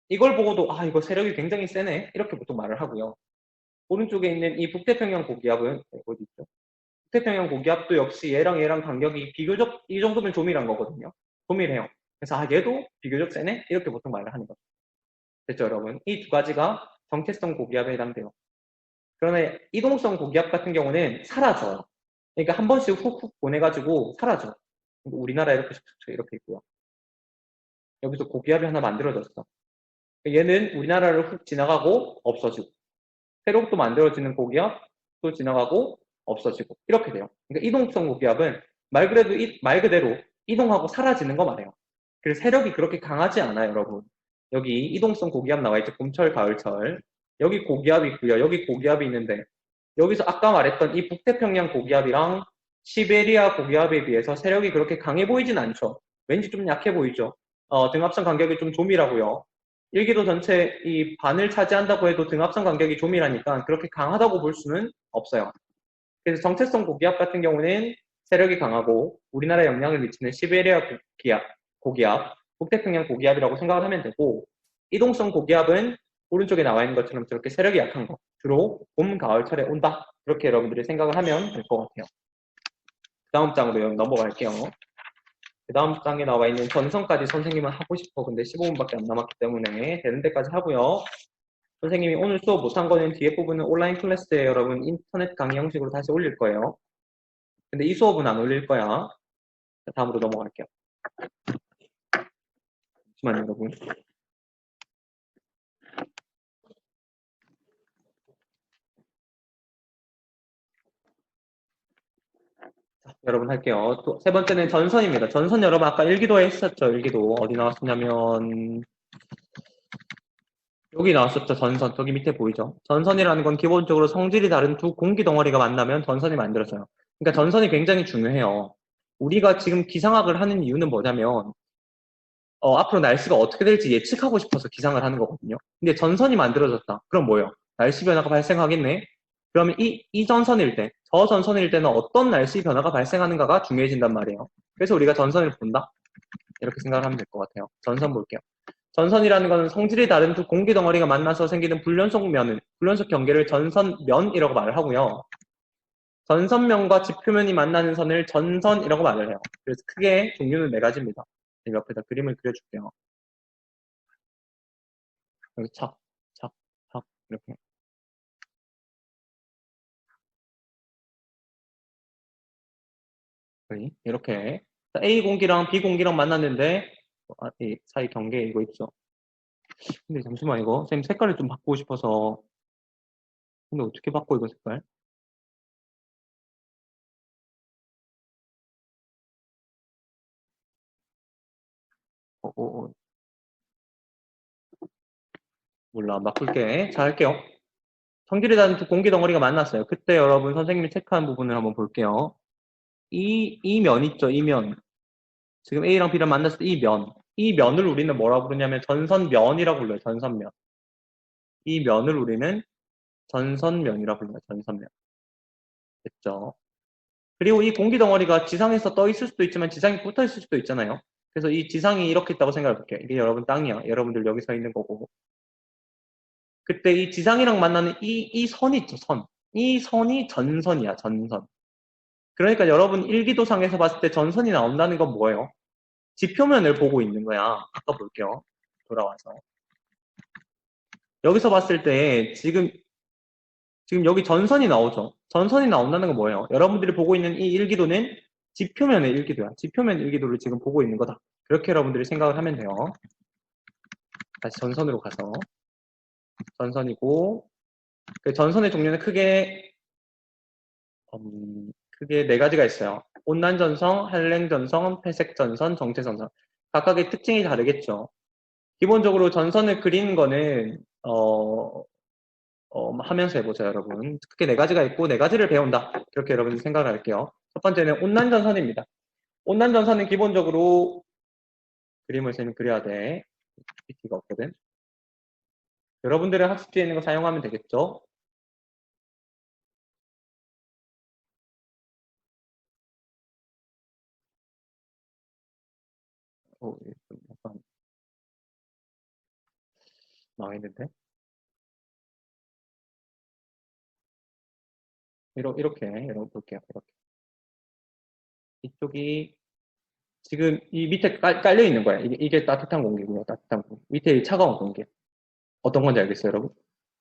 Speaker 1: 이걸 보고도 이거 세력이 굉장히 세네 이렇게 보통 말을 하고요. 오른쪽에 있는 이 북태평양 고기압은 어디 있죠? 북태평양 고기압도 역시 얘랑 간격이 비교적 이 정도면 조밀한 거거든요. 조밀해요. 그래서 얘도 비교적 세네 이렇게 보통 말을 하는 거죠. 됐죠, 여러분? 이 두 가지가 정체성 고기압에 해당돼요. 그러나 이동성 고기압 같은 경우는 사라져요. 그러니까 한 번씩 훅훅 보내가지고 사라져. 우리나라 이렇게 있고요. 여기서 고기압이 하나 만들어졌어. 얘는 우리나라를 훅 지나가고 없어지고 새로 또 만들어지는 고기압 또 지나가고 없어지고 이렇게 돼요. 그러니까 이동성 고기압은 말 그대로 이동하고 사라지는 거 말해요. 그래서 세력이 그렇게 강하지 않아요, 여러분. 여기 이동성 고기압 나와 있죠. 봄철, 가을철. 여기 고기압이 있고요. 여기 고기압이 있는데 여기서 아까 말했던 이 북태평양 고기압이랑 시베리아 고기압에 비해서 세력이 그렇게 강해 보이진 않죠. 왠지 좀 약해 보이죠. 등압선 간격이 좀 조밀하고요. 일기도 전체 이 반을 차지한다고 해도 등압선 간격이 조밀하니까 그렇게 강하다고 볼 수는 없어요. 그래서 정체성 고기압 같은 경우는 세력이 강하고 우리나라에 영향을 미치는 시베리아 고기압, 북태평양 고기압이라고 생각을 하면 되고 이동성 고기압은 오른쪽에 나와 있는 것처럼 저렇게 세력이 약한 거 주로 봄, 가을철에 온다 그렇게 여러분들이 생각을 하면 될 것 같아요. 다음 장으로 넘어갈게요. 그 다음 장에 나와 있는 전선까지 선생님은 하고 싶어. 근데 15분밖에 안 남았기 때문에 되는 데까지 하고요. 선생님이 오늘 수업 못한 거는 뒤에 부분은 온라인 클래스에 여러분 인터넷 강의 형식으로 다시 올릴 거예요. 근데 이 수업은 안 올릴 거야. 자, 다음으로 넘어갈게요. 잠시만요, 여러분. 자, 여러분 할게요. 또 세 번째는 전선입니다. 전선 여러분 아까 일기도에 했었죠. 일기도 어디 나왔었냐면 여기 나왔었죠. 전선. 저기 밑에 보이죠? 전선이라는 건 기본적으로 성질이 다른 두 공기 덩어리가 만나면 전선이 만들어져요. 그러니까 전선이 굉장히 중요해요. 우리가 지금 기상학을 하는 이유는 뭐냐면 앞으로 날씨가 어떻게 될지 예측하고 싶어서 기상을 하는 거거든요. 근데 전선이 만들어졌다. 그럼 뭐예요? 날씨 변화가 발생하겠네? 그러면 이 전선일 때, 저 전선일 때는 어떤 날씨 변화가 발생하는가가 중요해진단 말이에요. 그래서 우리가 전선을 본다? 이렇게 생각을 하면 될 것 같아요. 전선 볼게요. 전선이라는 것은 성질이 다른 두 공기 덩어리가 만나서 생기는 불연속 경계를 전선면이라고 말을 하고요. 전선면과 지표면이 만나는 선을 전선이라고 말을 해요. 그래서 크게 종류는 네 가지입니다. 옆에다 그림을 그려줄게요. 여기 착, 착, 착, 이렇게. 이렇게. A 공기랑 B 공기랑 만났는데, 이 사이 경계 이거 있죠. 근데 잠시만, 이거. 선생님 색깔을 좀 바꾸고 싶어서. 근데 어떻게 바꿔, 이거 색깔? 어, 어, 어. 몰라, 바꿀게. 자, 할게요. 성질이 다른 두 공기 덩어리가 만났어요. 그때 여러분 선생님이 체크한 부분을 한번 볼게요. 이 면 있죠, 이 면. 지금 A랑 B랑 만났을 때 이 면. 이 면을 우리는 뭐라고 부르냐면 전선면이라고 불러요, 전선면. 이 면을 우리는 전선면이라고 불러요, 전선면. 됐죠? 그리고 이 공기 덩어리가 지상에서 떠 있을 수도 있지만 지상에 붙어 있을 수도 있잖아요. 그래서 이 지상이 이렇게 있다고 생각해 볼게요. 이게 여러분 땅이야. 여러분들 여기 서 있는 거고. 그때 이 지상이랑 만나는 이 선이 있죠, 선. 이 선이 전선이야, 전선. 그러니까 여러분 일기도상에서 봤을 때 전선이 나온다는 건 뭐예요? 지표면을 보고 있는 거야. 아까 볼게요. 돌아와서. 여기서 봤을 때 지금 여기 전선이 나오죠. 전선이 나온다는 건 뭐예요? 여러분들이 보고 있는 이 일기도는 지표면의 일기도야. 지표면 일기도를 지금 보고 있는 거다. 그렇게 여러분들이 생각을 하면 돼요. 다시 전선으로 가서 전선이고 그 전선의 종류는 크게 네 가지가 있어요. 온난전선, 한랭전선, 회색전선, 정체전선. 각각의 특징이 다르겠죠. 기본적으로 전선을 그리는 거는 하면서 해보자, 여러분. 크게 네 가지가 있고 네 가지를 배운다. 그렇게 여러분 생각을 할게요. 첫 번째는 온난전선입니다. 온난전선은 기본적으로 그림을 쌤이 그려야 돼. PPT가 없거든. 여러분들의 학습지에 있는 거 사용하면 되겠죠? 약간 망했는데? 이렇게 여러분 볼게요. 이렇게. 이쪽이 지금 이 밑에 깔려 있는 거야. 이게 따뜻한 공기고요. 따뜻한 공기. 밑에 차가운 공기. 어떤 건지 알겠어요, 여러분?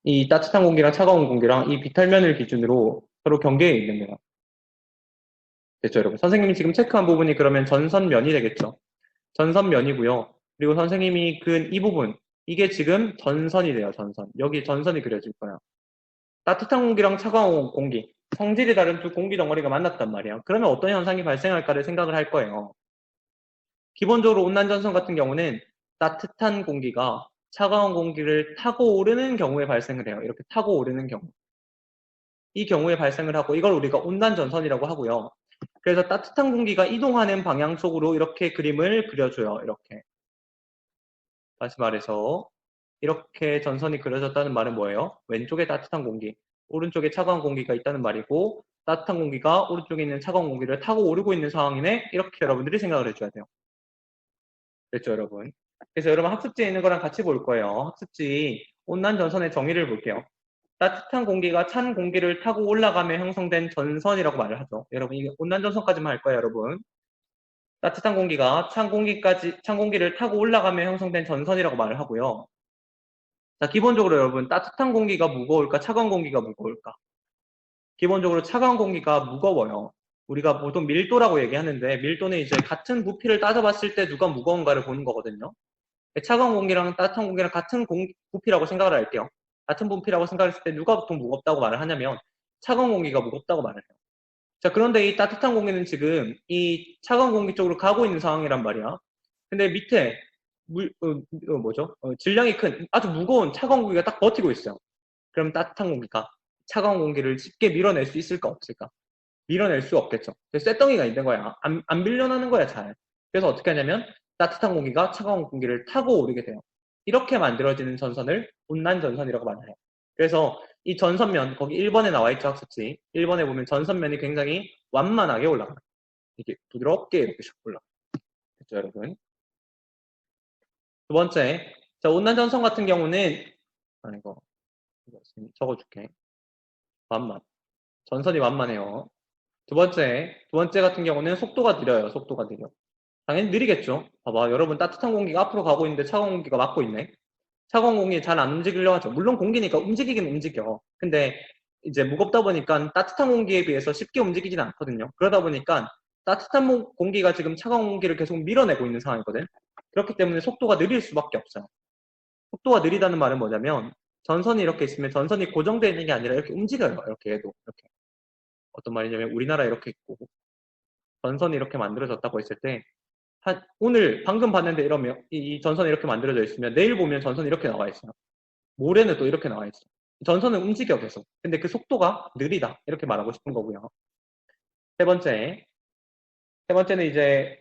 Speaker 1: 이 따뜻한 공기랑 차가운 공기랑 이 비탈면을 기준으로 서로 경계에 있는 거야. 됐죠, 여러분? 선생님이 지금 체크한 부분이 그러면 전선면이 되겠죠. 전선면이고요. 그리고 선생님이 그 이 부분, 이게 지금 전선이 돼요, 전선. 여기 전선이 그려질 거야. 따뜻한 공기랑 차가운 공기, 성질이 다른 두 공기 덩어리가 만났단 말이야. 그러면 어떤 현상이 발생할까를 생각을 할 거예요. 기본적으로 온난전선 같은 경우는 따뜻한 공기가 차가운 공기를 타고 오르는 경우에 발생을 해요. 이렇게 타고 오르는 경우. 이 경우에 발생을 하고 이걸 우리가 온난전선이라고 하고요. 그래서 따뜻한 공기가 이동하는 방향 쪽으로 이렇게 그림을 그려줘요. 이렇게. 다시 말해서 이렇게 전선이 그려졌다는 말은 뭐예요? 왼쪽에 따뜻한 공기, 오른쪽에 차가운 공기가 있다는 말이고 따뜻한 공기가 오른쪽에 있는 차가운 공기를 타고 오르고 있는 상황이네. 이렇게 여러분들이 생각을 해줘야 돼요. 됐죠, 여러분? 그래서 여러분 학습지에 있는 거랑 같이 볼 거예요. 학습지 온난전선의 정의를 볼게요. 따뜻한 공기가 찬 공기를 타고 올라가며 형성된 전선이라고 말을 하죠. 여러분 이게 온난전선까지만 할 거예요, 여러분. 따뜻한 공기가 찬 공기를 타고 올라가며 형성된 전선이라고 말을 하고요. 자, 기본적으로 여러분 따뜻한 공기가 무거울까, 차가운 공기가 무거울까? 기본적으로 차가운 공기가 무거워요. 우리가 보통 밀도라고 얘기하는데 밀도는 이제 같은 부피를 따져봤을 때 누가 무거운가를 보는 거거든요. 차가운 공기랑 따뜻한 공기랑 같은 부피라고 생각을 할게요. 같은 부피라고 생각했을 때 누가 보통 무겁다고 말을 하냐면 차가운 공기가 무겁다고 말을 해요. 자, 그런데 이 따뜻한 공기는 지금 이 차가운 공기 쪽으로 가고 있는 상황이란 말이야. 근데 밑에 질량이 큰 아주 무거운 차가운 공기가 딱 버티고 있어요. 그럼 따뜻한 공기가 차가운 공기를 쉽게 밀어낼 수 있을까 없을까? 밀어낼 수 없겠죠. 쇳덩이가 있는 거야. 안 밀려나는 거야, 잘. 그래서 어떻게 하냐면 따뜻한 공기가 차가운 공기를 타고 오르게 돼요. 이렇게 만들어지는 전선을 온난전선이라고 말해요. 그래서 이 전선면, 거기 1번에 나와 있죠, 학습지. 1번에 보면 전선면이 굉장히 완만하게 올라가요. 이게 부드럽게 이렇게 슉 올라가요. 됐죠, 여러분? 두 번째, 자, 온난전선 같은 경우는, 이거 적어줄게. 완만. 전선이 완만해요. 두 번째 같은 경우는 속도가 느려요. 속도가 느려. 당연히 느리겠죠. 봐봐, 여러분 따뜻한 공기가 앞으로 가고 있는데 차가운 공기가 막고 있네. 차가운 공기 잘 안 움직이려 하죠. 물론 공기니까 움직이긴 움직여. 근데 이제 무겁다 보니까 따뜻한 공기에 비해서 쉽게 움직이지는 않거든요. 그러다 보니까 따뜻한 공기가 지금 차가운 공기를 계속 밀어내고 있는 상황이거든. 그렇기 때문에 속도가 느릴 수밖에 없어요. 속도가 느리다는 말은 뭐냐면 전선이 이렇게 있으면 전선이 고정되어 있는 게 아니라 이렇게 움직여요. 이렇게 해도 이렇게. 어떤 말이냐면 우리나라 이렇게 있고 전선이 이렇게 만들어졌다고 했을 때 오늘 방금 봤는데 이러면 이 전선이 이렇게 만들어져 있으면 내일 보면 전선이 이렇게 나와 있어요. 모레는 또 이렇게 나와 있어요. 전선은 움직여 계속. 근데 그 속도가 느리다. 이렇게 말하고 싶은 거고요. 세 번째. 세 번째는 이제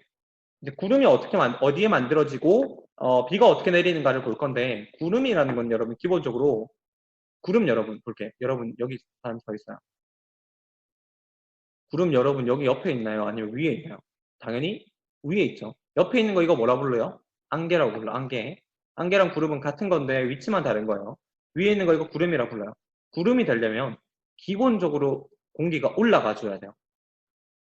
Speaker 1: 구름이 어디에 만들어지고 비가 어떻게 내리는가를 볼 건데 구름이라는 건 여러분 기본적으로 구름 여러분 볼게요. 여러분 여기 사람 서 있어요. 구름 여러분 여기 옆에 있나요? 아니면 위에 있나요? 당연히 위에 있죠. 옆에 있는 거 이거 뭐라 불러요? 안개라고 불러. 안개. 안개랑 구름은 같은 건데 위치만 다른 거예요. 위에 있는 거 이거 구름이라고 불러요. 구름이 되려면 기본적으로 공기가 올라가 줘야 돼요.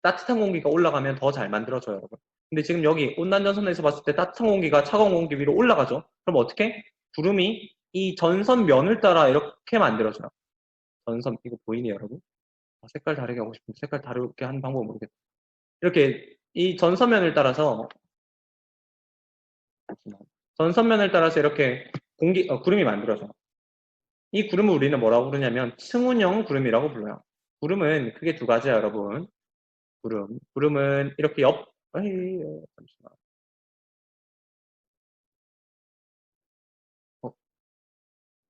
Speaker 1: 따뜻한 공기가 올라가면 더 잘 만들어져요, 여러분. 근데 지금 여기 온난전선에서 봤을 때 따뜻한 공기가 차가운 공기 위로 올라가죠? 그럼 어떻게? 구름이 이 전선 면을 따라 이렇게 만들어져요. 전선, 이거 보이니, 여러분? 색깔 다르게 하고 싶은데 색깔 다르게 하는 방법 모르겠다. 이렇게 이 전선면을 따라서 이렇게 구름이 만들어져요. 이 구름을 우리는 뭐라고 부르냐면 층운형 구름이라고 불러요. 구름은 크게 두 가지야, 여러분. 구름은 이렇게 잠시만.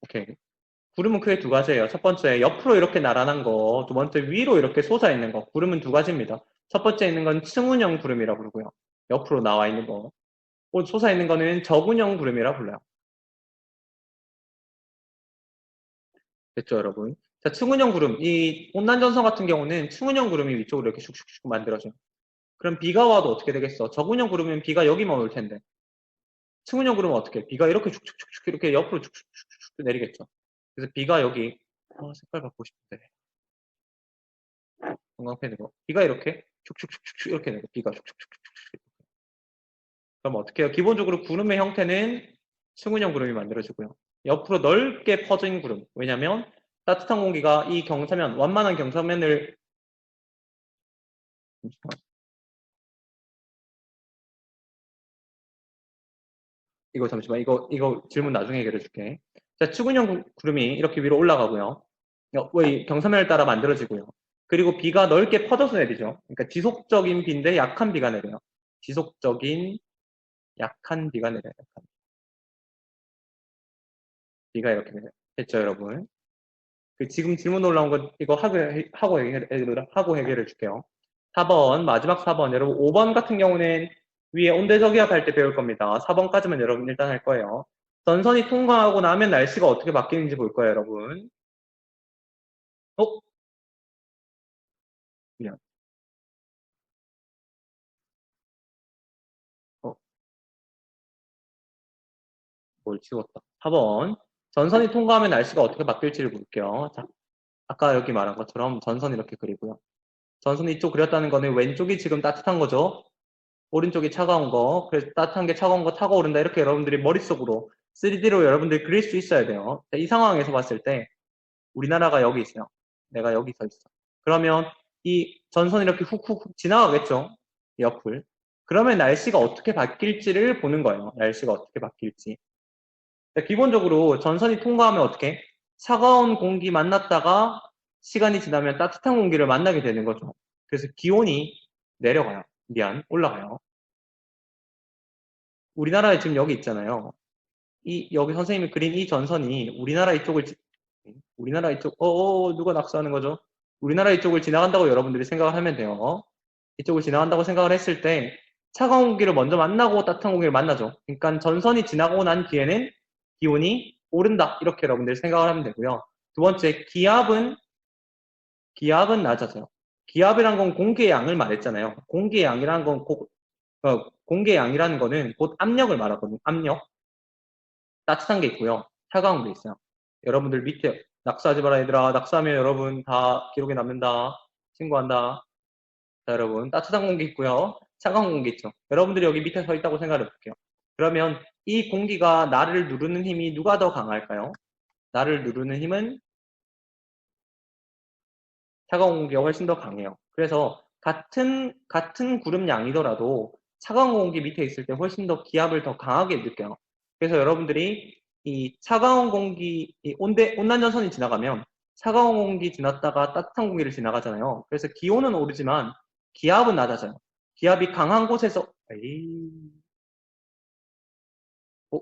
Speaker 1: 오케이. 구름은 크게 두 가지예요. 첫 번째, 옆으로 이렇게 나란한 거. 두 번째, 위로 이렇게 솟아있는 거. 구름은 두 가지입니다. 첫 번째 있는 건 층운형 구름이라고 부르고요. 옆으로 나와 있는 거. 솟아있는 거는 저군형 구름이라고 불러요. 됐죠, 여러분? 자, 층운형 구름. 이 온난전선 같은 경우는 층운형 구름이 위쪽으로 이렇게 슉슉슉 만들어져요. 그럼 비가 와도 어떻게 되겠어? 저군형 구름이면 비가 여기만 올 텐데. 층운형 구름은 어떻게? 비가 이렇게 슉슉슉 이렇게 옆으로 슉슉슉 내리겠죠. 그래서 비가 여기 색깔 바꾸고 싶은데. 형광펜으로. 비가 이렇게 슉슉슉슉 이렇게 내고 비가 슉슉슉슉. 그럼 어떻게 해요? 기본적으로 구름의 형태는 층운형 구름이 만들어지고요. 옆으로 넓게 퍼진 구름. 왜냐면 따뜻한 공기가 이 경사면, 완만한 경사면을 잠시만. 이거 질문 나중에 해결해 줄게. 자, 층운형 구름이 이렇게 위로 올라가고요. 경사면을 따라 만들어지고요. 그리고 비가 넓게 퍼져서 내리죠. 그러니까 지속적인 비인데 약한 비가 내려요. 지속적인 약한 비가 내려요. 약한 비가 이렇게 내려요. 됐죠, 여러분? 지금 질문 올라온 거 이거 하고 해결해 줄게요. 4번, 마지막 4번. 여러분, 5번 같은 경우는 위에 온대저기압 할 때 배울 겁니다. 4번까지만 여러분 일단 할 거예요. 전선이 통과하고 나면 날씨가 어떻게 바뀌는지 볼 거예요, 여러분. 미안. 뭘 치웠다. 4번. 전선이 통과하면 날씨가 어떻게 바뀔지를 볼게요. 자, 아까 여기 말한 것처럼 전선 이렇게 그리고요. 전선 이쪽 그렸다는 거는 왼쪽이 지금 따뜻한 거죠. 오른쪽이 차가운 거. 그래서 따뜻한 게 차가운 거 타고 오른다. 이렇게 여러분들이 머릿속으로 3D로 여러분들이 그릴 수 있어야 돼요. 자, 이 상황에서 봤을 때 우리나라가 여기 있어요. 내가 여기 서 있어. 그러면 이 전선이 이렇게 훅훅훅 지나가겠죠. 옆을. 그러면 날씨가 어떻게 바뀔지를 보는 거예요. 날씨가 어떻게 바뀔지. 기본적으로 전선이 통과하면 어떻게? 차가운 공기 만났다가 시간이 지나면 따뜻한 공기를 만나게 되는 거죠. 그래서 기온이 내려가요. 올라가요. 우리나라에 지금 여기 있잖아요. 여기 선생님이 그린 이 전선이 우리나라 이쪽, 누가 낙서하는 거죠? 우리나라 이쪽을 지나간다고 여러분들이 생각을 하면 돼요. 이쪽을 지나간다고 생각을 했을 때 차가운 공기를 먼저 만나고 따뜻한 공기를 만나죠. 그러니까 전선이 지나고 난 뒤에는 기온이 오른다. 이렇게 여러분들이 생각을 하면 되고요. 두 번째, 기압은 낮아져요. 기압이란 건 공기의 양을 말했잖아요. 공기의 양이라는 건 공기의 양이라는 거는 곧 압력을 말하거든요. 압력. 따뜻한 게 있고요. 차가운 게 있어요. 여러분들 밑에 낙서하지 마라 얘들아. 낙서하면 여러분 다 기록에 남는다. 신고한다. 자, 여러분 따뜻한 공기 있고요. 차가운 공기 있죠. 여러분들이 여기 밑에 서 있다고 생각해 볼게요. 그러면 이 공기가 나를 누르는 힘이 누가 더 강할까요? 나를 누르는 힘은 차가운 공기가 훨씬 더 강해요. 그래서 같은 구름 양이더라도 차가운 공기 밑에 있을 때 훨씬 더 기압을 더 강하게 느껴요. 그래서 여러분들이 이 차가운 공기, 온난전선이 지나가면 차가운 공기 지났다가 따뜻한 공기를 지나가잖아요. 그래서 기온은 오르지만 기압은 낮아져요. 기압이 강한 곳에서,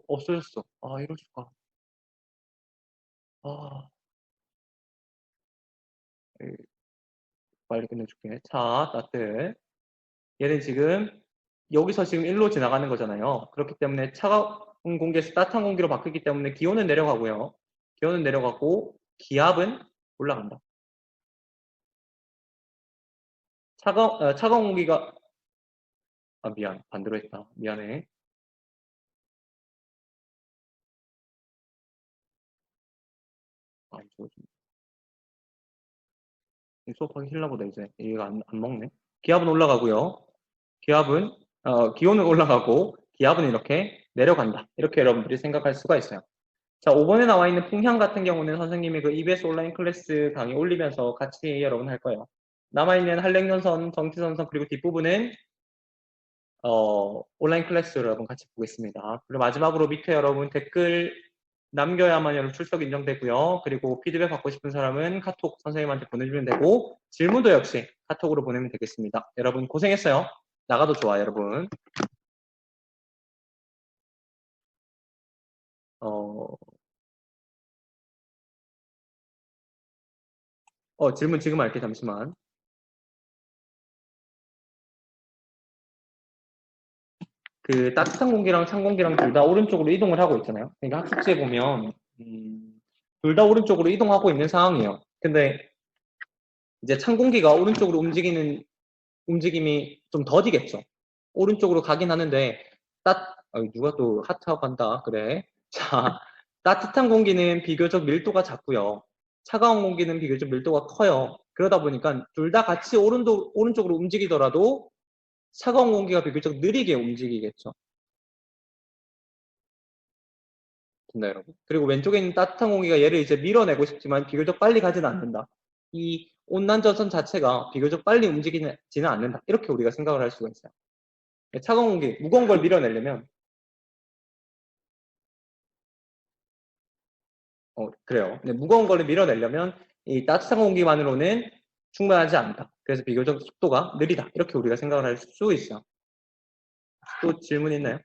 Speaker 1: 없어졌어. 아, 이럴 수가. 아, 에이, 빨리 끝내줄게. 자, 따뜻. 얘는 지금 여기서 지금 1로 지나가는 거잖아요. 그렇기 때문에 차가운 공기에서 따뜻한 공기로 바뀌기 때문에 기온은 내려가고요. 기온은 내려가고 기압은 올라간다. 차가운 공기가 미안. 반대로 했다. 미안해. 수업하기 싫나 보다 이제. 얘가 안 먹네. 기압은 올라가고요. 기온은 올라가고 기압은 이렇게 내려간다. 이렇게 여러분들이 생각할 수가 있어요. 자, 5번에 나와 있는 풍향 같은 경우는 선생님이 그 EBS 온라인 클래스 강의 올리면서 같이 여러분 할 거예요. 남아있는 한랭연선, 정지선선, 그리고 뒷부분은 온라인 클래스로 여러분 같이 보겠습니다. 그리고 마지막으로 밑에 여러분 댓글 남겨야만 여러분 출석 인정되고요. 그리고 피드백 받고 싶은 사람은 카톡 선생님한테 보내주면 되고 질문도 역시 카톡으로 보내면 되겠습니다. 여러분 고생했어요. 나가도 좋아 여러분. 질문 지금 할게 잠시만. 그 따뜻한 공기랑 찬 공기랑 둘 다 오른쪽으로 이동을 하고 있잖아요. 그러니까 학습지에 보면 둘 다 오른쪽으로 이동하고 있는 상황이에요. 근데 이제 찬 공기가 오른쪽으로 움직이는 움직임이 좀 더디겠죠. 오른쪽으로 가긴 하는데 누가 또 하트하고 간다. 그래. 자, 따뜻한 공기는 비교적 밀도가 작고요. 차가운 공기는 비교적 밀도가 커요. 그러다 보니까 둘 다 같이 오른쪽으로 움직이더라도 차가운 공기가 비교적 느리게 움직이겠죠. 됐나 여러분? 그리고 왼쪽에 있는 따뜻한 공기가 얘를 이제 밀어내고 싶지만 비교적 빨리 가지는 않는다. 이 온난전선 자체가 비교적 빨리 움직이지는 않는다. 이렇게 우리가 생각을 할 수가 있어요. 차가운 공기, 무거운 걸 밀어내려면 그래요. 근데 무거운 거를 밀어내려면 이 따뜻한 공기만으로는 충분하지 않다. 그래서 비교적 속도가 느리다. 이렇게 우리가 생각을 할 수 있어요. 또 질문 있나요?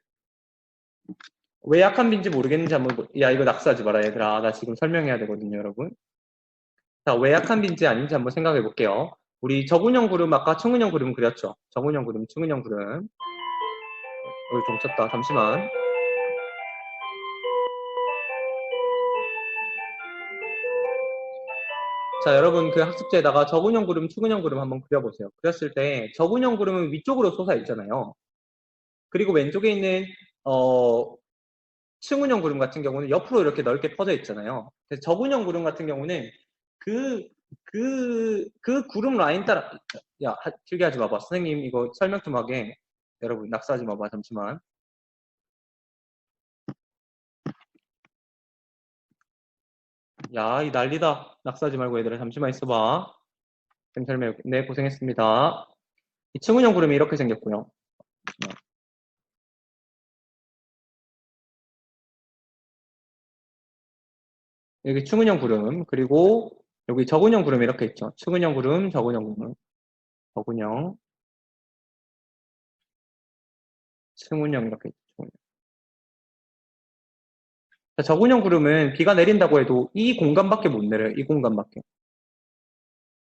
Speaker 1: 왜 약한 빈지 모르겠는지 한번 야 이거 낙서하지 마라 얘들아. 나 지금 설명해야 되거든요 여러분. 자, 왜 약한 빈지 아닌지 한번 생각해 볼게요. 우리 적운형 구름 아까 측운형 구름 그렸죠? 적운형 구름, 측운형 구름. 좀 쳤다. 잠시만. 자, 여러분 그 학습지에다가 적운형 구름, 측운형 구름 한번 그려보세요. 그렸을 때 적운형 구름은 위쪽으로 솟아 있잖아요. 그리고 왼쪽에 있는 측운형 구름 같은 경우는 옆으로 이렇게 넓게 퍼져 있잖아요. 그래서 적운형 구름 같은 경우는 그 구름 라인 따라 야 길게 하지 마봐. 선생님 이거 설명 좀 하게. 여러분 낙서하지 마봐. 잠시만. 야, 이 난리다. 낙서하지 말고 얘들아 잠시만 있어봐. 좀 설명해. 네, 고생했습니다. 이 측운형 구름이 이렇게 생겼고요. 여기 측운형 구름, 그리고 여기 적운형 구름 이렇게 있죠. 측운형 구름, 적운형 구름. 적운형, 측운형 이렇게 있죠. 적운형 구름은 비가 내린다고 해도 이 공간밖에 못 내려요. 이 공간밖에.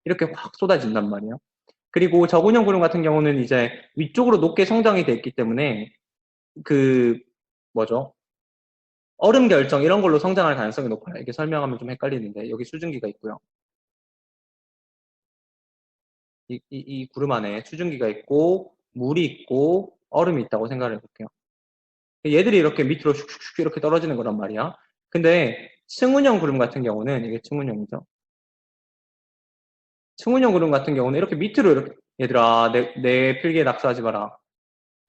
Speaker 1: 이렇게 확 쏟아진단 말이에요. 그리고 적운형 구름 같은 경우는 이제 위쪽으로 높게 성장이 돼 있기 때문에 그 뭐죠? 얼음 결정 이런 걸로 성장할 가능성이 높아요. 이게 설명하면 좀 헷갈리는데 여기 수증기가 있고요. 이 구름 안에 수증기가 있고 물이 있고 얼음이 있다고 생각을 해볼게요. 얘들이 이렇게 밑으로 슉슉슉 이렇게 떨어지는 거란 말이야. 근데 승운형 구름 같은 경우는 이게 승운형이죠. 승운형 구름 같은 경우는 이렇게 밑으로 이렇게 얘들아 내 필기에 낙서하지 마라.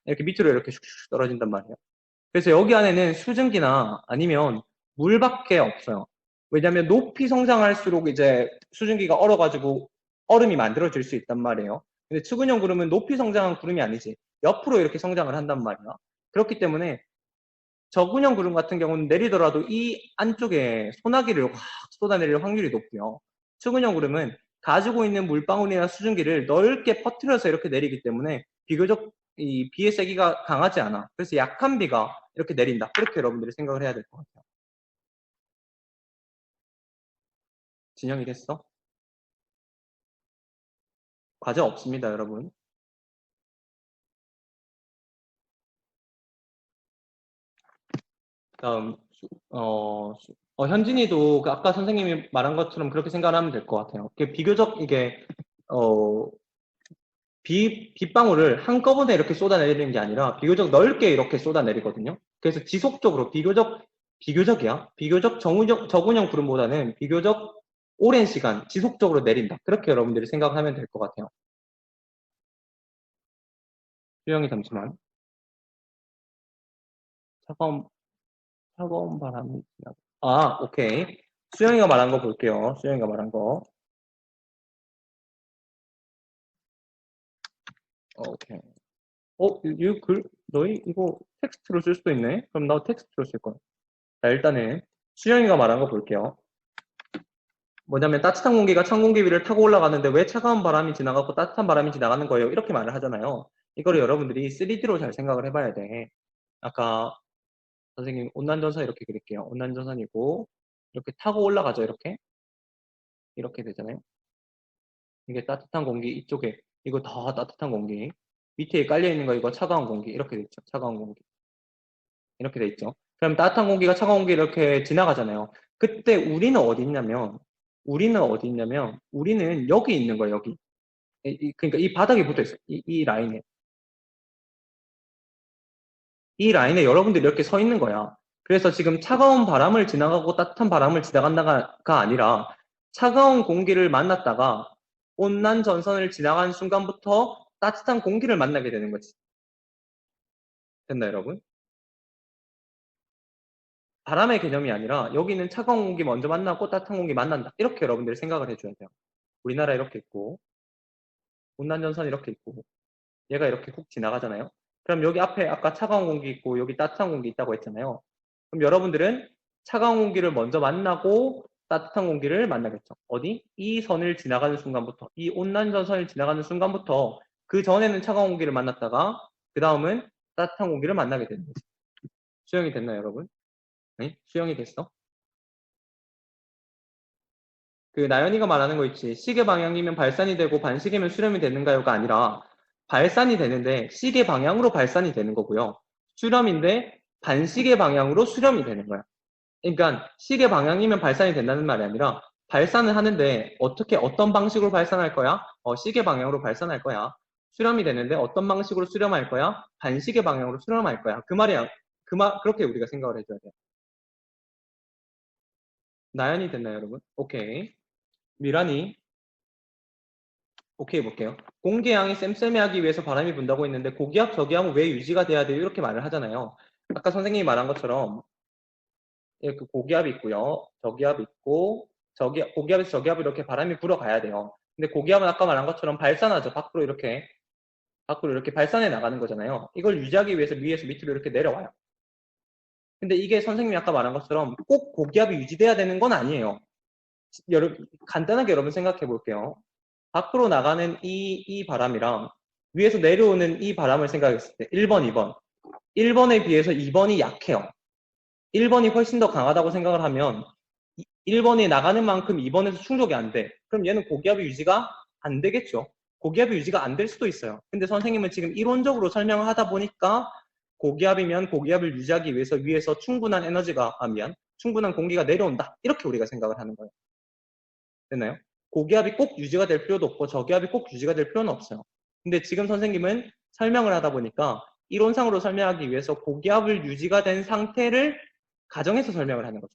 Speaker 1: 이렇게 밑으로 이렇게 슉슉 떨어진단 말이야. 그래서 여기 안에는 수증기나 아니면 물밖에 없어요. 왜냐하면 높이 성장할수록 이제 수증기가 얼어가지고 얼음이 만들어질 수 있단 말이에요. 근데 측은형 구름은 높이 성장한 구름이 아니지. 옆으로 이렇게 성장을 한단 말이야. 그렇기 때문에 저근형 구름 같은 경우는 내리더라도 이 안쪽에 소나기를 확 쏟아내릴 확률이 높고요. 측은형 구름은 가지고 있는 물방울이나 수증기를 넓게 퍼뜨려서 이렇게 내리기 때문에 비교적 이 비의 세기가 강하지 않아. 그래서 약한 비가 이렇게 내린다. 그렇게 여러분들이 생각을 해야 될 것 같아요. 진영이 됐어? 과제 없습니다, 여러분. 다음, 현진이도 그 아까 선생님이 말한 것처럼 그렇게 생각하면 될 것 같아요. 비교적 이게, 어, 빗방울을 한꺼번에 이렇게 쏟아내리는 게 아니라 비교적 넓게 이렇게 쏟아내리거든요. 그래서 지속적으로 비교적이야. 비교적 저군형 구름보다는 비교적 오랜 시간 지속적으로 내린다. 그렇게 여러분들이 생각하면 될 것 같아요. 수영이 잠시만. 차가운, 차가운 바람이 지나가. 아, 오케이. 수영이가 말한 거 볼게요. 수영이가 말한 거. 오케이. 너희 이거 텍스트로 쓸 수도 있네? 그럼 나 텍스트로 쓸 거야. 자, 일단은 수영이가 말한 거 볼게요. 뭐냐면 따뜻한 공기가 찬 공기 위를 타고 올라가는데 왜 차가운 바람이 지나가고 따뜻한 바람이 지나가는 거예요? 이렇게 말을 하잖아요. 이거를 여러분들이 3D로 잘 생각을 해봐야 돼. 아까 선생님 온난전선 이렇게 그릴게요. 온난전선이고 이렇게 타고 올라가죠. 이렇게 되잖아요. 이게 따뜻한 공기 이쪽에 이거 다 따뜻한 공기 밑에 깔려 있는 거 이거 차가운 공기 이렇게 돼 있죠. 차가운 공기 이렇게 돼 있죠. 그럼 따뜻한 공기가 차가운 공기 이렇게 지나가잖아요. 그때 우리는 여기 있는 거예요. 여기. 그러니까 이 바닥에 붙어 있어요. 이 라인에. 이 라인에 여러분들이 이렇게 서 있는 거야. 그래서 지금 차가운 바람을 지나가고 따뜻한 바람을 지나간다가 아니라 차가운 공기를 만났다가 온난 전선을 지나가는 순간부터 따뜻한 공기를 만나게 되는 거지. 됐나, 여러분? 바람의 개념이 아니라 여기는 차가운 공기 먼저 만나고 따뜻한 공기 만난다. 이렇게 여러분들이 생각을 해줘야 돼요. 우리나라 이렇게 있고 온난 전선 이렇게 있고 얘가 이렇게 훅 지나가잖아요. 그럼 여기 앞에 아까 차가운 공기 있고 여기 따뜻한 공기 있다고 했잖아요. 그럼 여러분들은 차가운 공기를 먼저 만나고 따뜻한 공기를 만나겠죠. 어디? 이 선을 지나가는 순간부터, 이 온난전선을 지나가는 순간부터 그 전에는 차가운 공기를 만났다가 그 다음은 따뜻한 공기를 만나게 되는 거죠. 수영이 됐나요, 여러분? 네? 수영이 됐어? 그 나연이가 말하는 거 있지. 시계 방향이면 발산이 되고 반시계면 수렴이 되는가요가 아니라 발산이 되는데 시계 방향으로 발산이 되는 거고요. 수렴인데 반시계 방향으로 수렴이 되는 거야. 그러니까 시계 방향이면 발산이 된다는 말이 아니라 발산을 하는데 어떤 방식으로 발산할 거야? 시계 방향으로 발산할 거야. 수렴이 되는데 어떤 방식으로 수렴할 거야? 반시계 방향으로 수렴할 거야. 그 말이야. 그렇게 우리가 생각을 해줘야 돼요. 나연이 됐나요, 여러분? 오케이. 미란이 오케이 볼게요. 공기양이 쌤쌤이하기 위해서 바람이 분다고 했는데 고기압, 저기압은 왜 유지가 돼야 돼요? 이렇게 말을 하잖아요. 아까 선생님이 말한 것처럼 그 고기압이 있고요. 저기압이 있고 고기압에서 저기압으로 이렇게 바람이 불어가야 돼요. 근데 고기압은 아까 말한 것처럼 발산하죠. 밖으로 이렇게 발산해 나가는 거잖아요. 이걸 유지하기 위해서 위에서 밑으로 이렇게 내려와요. 근데 이게 선생님이 아까 말한 것처럼 꼭 고기압이 유지돼야 되는 건 아니에요. 간단하게 여러분 생각해 볼게요. 밖으로 나가는 이 바람이랑 위에서 내려오는 이 바람을 생각했을 때 1번, 2번. 1번에 비해서 2번이 약해요. 1번이 훨씬 더 강하다고 생각을 하면 1번이 나가는 만큼 2번에서 충족이 안 돼. 그럼 얘는 고기압이 유지가 안 되겠죠. 고기압이 유지가 안 될 수도 있어요. 근데 선생님은 지금 이론적으로 설명을 하다 보니까 고기압이면 고기압을 유지하기 위해서 위에서 충분한 공기가 내려온다. 이렇게 우리가 생각을 하는 거예요. 됐나요? 고기압이 꼭 유지가 될 필요도 없고 저기압이 꼭 유지가 될 필요는 없어요. 근데 지금 선생님은 설명을 하다 보니까 이론상으로 설명하기 위해서 고기압을 유지가 된 상태를 가정해서 설명을 하는 거죠.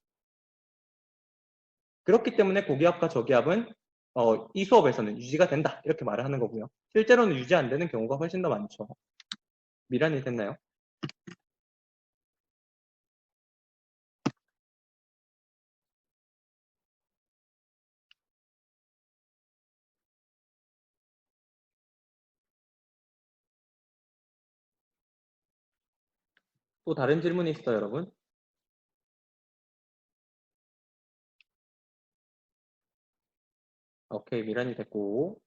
Speaker 1: 그렇기 때문에 고기압과 저기압은 이 수업에서는 유지가 된다 이렇게 말을 하는 거고요. 실제로는 유지 안 되는 경우가 훨씬 더 많죠. 미란이 됐나요? 또 다른 질문이 있어요, 여러분? 오케이, 미란이 됐고.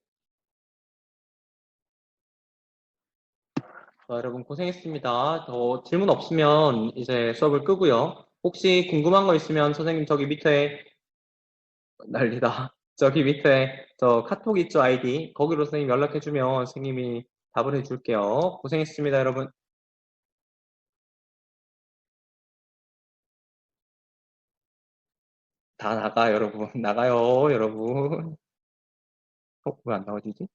Speaker 1: 자, 여러분 고생했습니다. 더 질문 없으면 이제 수업을 끄고요. 혹시 궁금한 거 있으면 선생님 저기 밑에 난리다. 저기 밑에 저 카톡 있죠, 아이디. 거기로 선생님 연락해주면 선생님이 답을 해줄게요. 고생했습니다, 여러분. 다 나가, 여러분. 나가요, 여러분. 왜 안 나와지지?